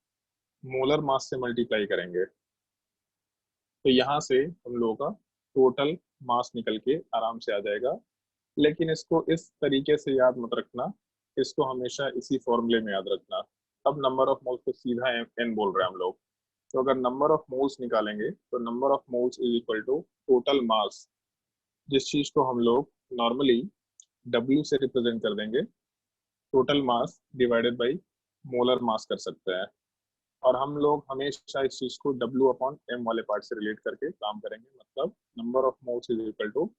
मोलर मास से मल्टीप्लाई करेंगे तो यहाँ से हम लोगों का टोटल मास निकल के आराम से आ जाएगा। लेकिन इसको इस तरीके से याद मत रखना, इसको हमेशा इसी फॉर्मूले में याद रखना। अब नंबर ऑफ मोल्स को सीधा n बोल रहे हैं हम लोग। तो अगर नंबर ऑफ मोल्स निकालेंगे तो number of moles is equal to total mass, जिस चीज को हम लोग नॉर्मली W से रिप्रेजेंट कर देंगे, total mass divided by molar mass कर सकते हैं। और हम लोग हमेशा इस चीज को W/m वाले पार्ट से रिलेट करके काम करेंगे, मतलब number of moles is equal to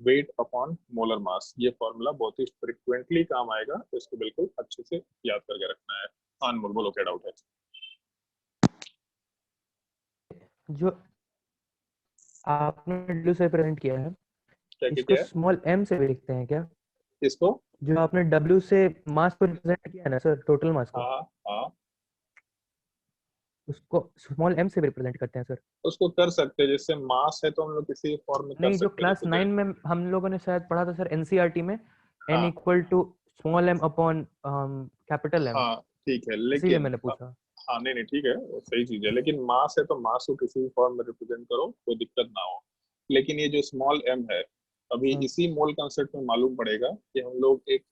weight upon molar mass. ये फॉर्मूला बहुत ही फ्रिक्वेंटली काम आएगा, तो इसको बिल्कुल अच्छे से याद करके रखना है। अनमोल बोलो क्या डाउट है? जो आपने W से प्रेजेंट किया है, क्या इसको क्या है स्मॉल m से भी लिखते हैं क्या? इसको? जो आपने W से मास को रिप्रेजेंट किया है ना सर, टोटल मास को, हाँ हाँ, उसको स्मॉल m से भी रिप्रेजेंट करते हैं सर? उसको कर सकते हैं। जैसे मास है तो हम लोग किसी फॉर्म में कर नहीं, जो सकते हैं। क्लास 9 में हम लोगों ने शायद पढ़ा था सर, एनसीईआरटी में n हाँ equal to small m upon capital M, हाँ ठीक है, इसीलिए लेकिन मैंने पूछा। हाँ नहीं नहीं ठीक है, वो सही चीज है। लेकिन मास है तो मास को किसी भी फॉर्म में रिप्रेजेंट करो, कोई दिक्कत ना हो। लेकिन ये जो स्मॉल m है, अभी हाँ इसी मोल कंसेप्ट में मालूम पड़ेगा कि हम लोग एक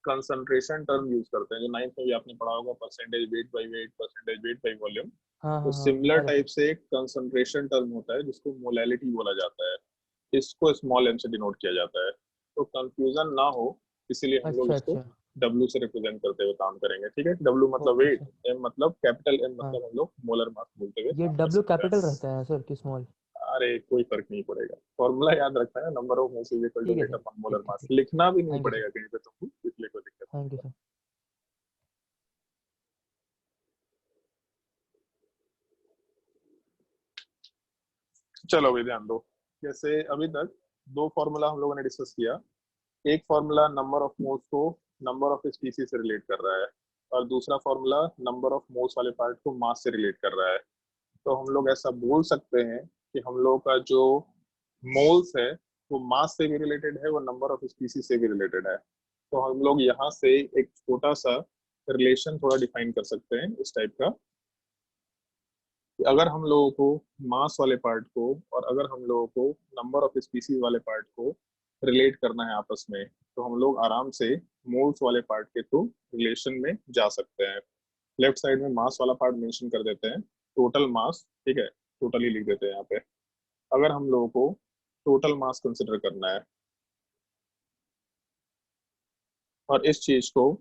कंसंट्रेशन टर्म यूज करते हैं, जो 9th में भी आपने पढ़ा होगा, percentage weight by wait, percentage weight by volume. हाँ तो हाँ हाँ, सिमिलर याद है टाइप सर। से एक कंसंट्रेशन टर्म होता है जिसको मोलैलिटी बोला जाता है, इसको स्मॉल m से डिनोट किया जाता है। तो कंफ्यूजन ना हो, इसीलिए हम लोग अच्छा इसको अच्छा, W से रिप्रेजेंट करते हुए काम करेंगे। ठीक है, W मतलब ओके वेट, सर। M मतलब कैपिटल, M हाँ, मतलब हम लोग मोलर मास बोलते हुए ये काम कर W सकते हैं। कैपिटल रहता है सर कि स्मॉल? अरे कोई फर्क नहीं पड़ेगा, फॉर्मूला याद रखना है, number of moles is equal to ठीक है वेट सर, अपॉन मोलर ठीक ठीक मास। ठीक। लिखना भी नहीं थैंक यू सर, पड़ेगा कहीं पे तुमको, इसलिए कोई दिक्कत थैंक यू नहीं सर। है। चलो अभी ध्यान दो। जैसे अभी तक 2 फॉर्मूला हम लोगों ने डिस्कस किया। एक फॉर्मूला नंबर ऑफ मोल्स को नंबर ऑफ स्पीसीज से रिलेट कर रहा है, और दूसरा फॉर्मूला नंबर ऑफ मोल्स वाले पार्ट को मास से रिलेट कर रहा है। तो हम लोग ऐसा बोल सकते हैं कि हम लोग का जो मोल्स है वो मास से भी रिलेटेड है, वो नंबर ऑफ स्पीसीज से भी रिलेटेड है। तो हम लोग यहाँ से एक छोटा सा रिलेशन थोड़ा डिफाइन कर सकते हैं इस टाइप का, कि अगर हम लोगों को मास वाले पार्ट को और अगर हम लोगों को नंबर ऑफ स्पीसीज वाले पार्ट को रिलेट करना है आपस में, तो हम लोग आराम से मोल्स वाले पार्ट के थ्रू रिलेशन में जा सकते हैं। लेफ्ट साइड में मास वाला पार्ट मेंशन कर देते हैं, टोटल मास, ठीक है, टोटल ही लिख देते हैं यहाँ पे। अगर हम लोगों को टोटल मास कंसिडर करना है और इस चीज को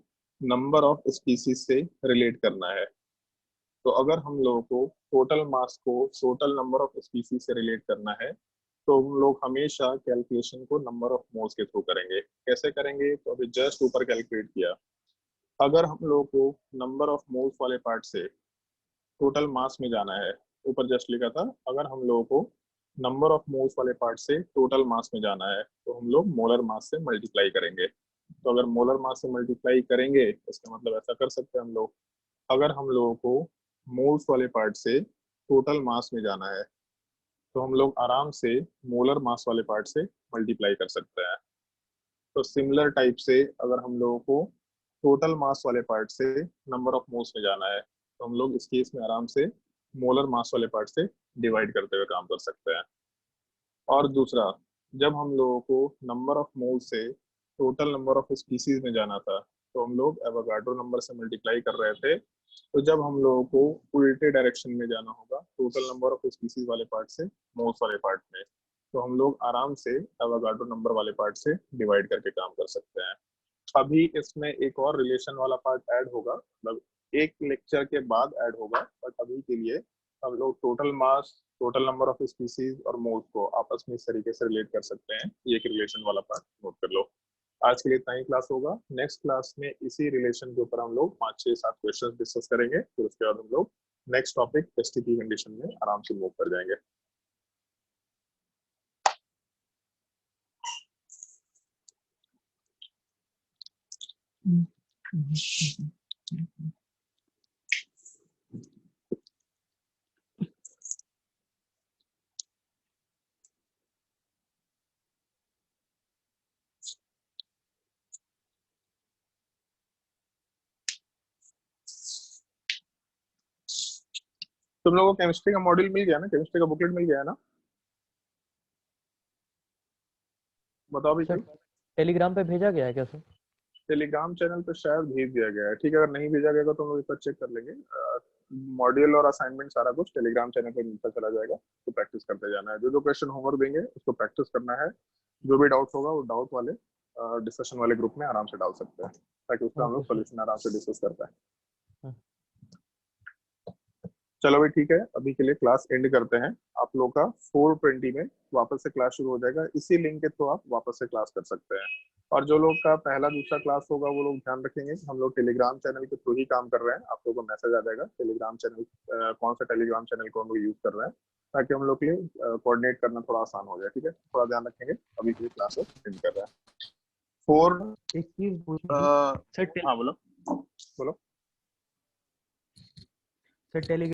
नंबर ऑफ स्पीसीज से रिलेट करना है, तो अगर हम लोगों को टोटल मास को टोटल नंबर ऑफ स्पीसीज से रिलेट करना है, तो हम लोग हमेशा कैलकुलेशन को नंबर ऑफ मोल्स के थ्रू करेंगे। कैसे करेंगे? तो अभी जस्ट ऊपर कैलकुलेट किया। अगर हम लोगों को नंबर ऑफ मोल्स वाले पार्ट से टोटल मास में जाना है, ऊपर जस्ट लिखा था, अगर हम लोगों को नंबर ऑफ मोल्स वाले पार्ट से टोटल मास में जाना है तो हम लोग मोलर मास से मल्टीप्लाई करेंगे। तो अगर मोलर मास से मल्टीप्लाई करेंगे, इसका मतलब ऐसा कर सकते हैं हम लोग, अगर हम लोगों को मोल्स वाले पार्ट से टोटल मास में जाना है तो हम लोग आराम से मोलर मास वाले पार्ट से मल्टीप्लाई कर सकते हैं। तो सिमिलर टाइप से अगर हम लोगों को टोटल मास वाले पार्ट से नंबर ऑफ मोल्स में जाना है तो हम लोग इस केस में आराम से मोलर मास वाले पार्ट से डिवाइड करते हुए काम कर सकते हैं। और दूसरा, जब हम लोगों को नंबर ऑफ मोल से टोटल नंबर ऑफ स्पीसीज में जाना था तो हम लोग एवोगाड्रो नंबर से मल्टीप्लाई कर रहे थे। तो जब हम लोगों को उल्टे डायरेक्शन में जाना होगा टोटल नंबर ऑफ स्पीसीज वाले पार्ट से मोल्स वाले पार्ट में, तो हम लोग आराम से एवोगाड्रो नंबर वाले पार्ट से डिवाइड करके काम कर सकते हैं। अभी इसमें एक और रिलेशन वाला पार्ट ऐड होगा, मतलब एक लेक्चर के बाद ऐड होगा, बट अभी के लिए हम लोग total mass, total number of species और मोल्स को आपस में इस तरीके से रिलेट कर सकते हैं। ये एक रिलेशन वाला पार्ट नोट कर लो। आज के लिए इतना ही क्लास होगा। नेक्स्ट क्लास में इसी रिलेशन के ऊपर हम लोग 5, 6, 7 क्वेश्चन डिस्कस करेंगे। फिर उसके बाद हम लोग नेक्स्ट टॉपिक एसटीपी कंडीशन में आराम से मूव कर जाएंगे। तुम लोगों को केमिस्ट्री का मॉड्यूल मिल गया ना? केमिस्ट्री का बुकलेट मिल गया है ना? बताओ भी। सर टेलीग्राम पे भेजा गया है क्या सर? टेलीग्राम चैनल पे शायद भेज दिया गया है। ठीक है, अगर नहीं भेजा गया तो हम लोग एक बार चेक कर लेंगे। मॉड्यूल और असाइनमेंट सारा कुछ टेलीग्राम चैनल पे मिलता चला जाएगा, तो प्रैक्टिस करते जाना है। जो जो क्वेश्चन होमवर्क देंगे उसको प्रैक्टिस करना है। जो भी डाउट होगा वो डाउट वाले डिस्कशन वाले ग्रुप में आराम से डाल सकते हैं, ताकि उसका हम लोग सोल्यूशन आराम से डिस्कस कर पाए। चलो भाई ठीक है, अभी के लिए क्लास एंड करते हैं। आप लोग का 4:20 में वापस से क्लास शुरू हो जाएगा। इसी लिंक के थ्रू आप वापस से क्लास कर सकते हैं। और जो लोग का पहला दूसरा क्लास होगा वो लोग ध्यान रखेंगे, हम लोग टेलीग्राम चैनल के थ्रू ही काम कर रहे हैं। आप लोगों को मैसेज आ जाएगा टेलीग्राम चैनल, कौन सा टेलीग्राम चैनल को हम लोग यूज कर रहे हैं, ताकि हम लोग के लिए कोऑर्डिनेट करना थोड़ा आसान हो जाए। ठीक है, थोड़ा ध्यान रखेंगे। अभी के लिए क्लास एंड कर रहे हैं। 4 एक चीज पूछनी थी। सर हाँ बोलो बोलो। Sir Telegram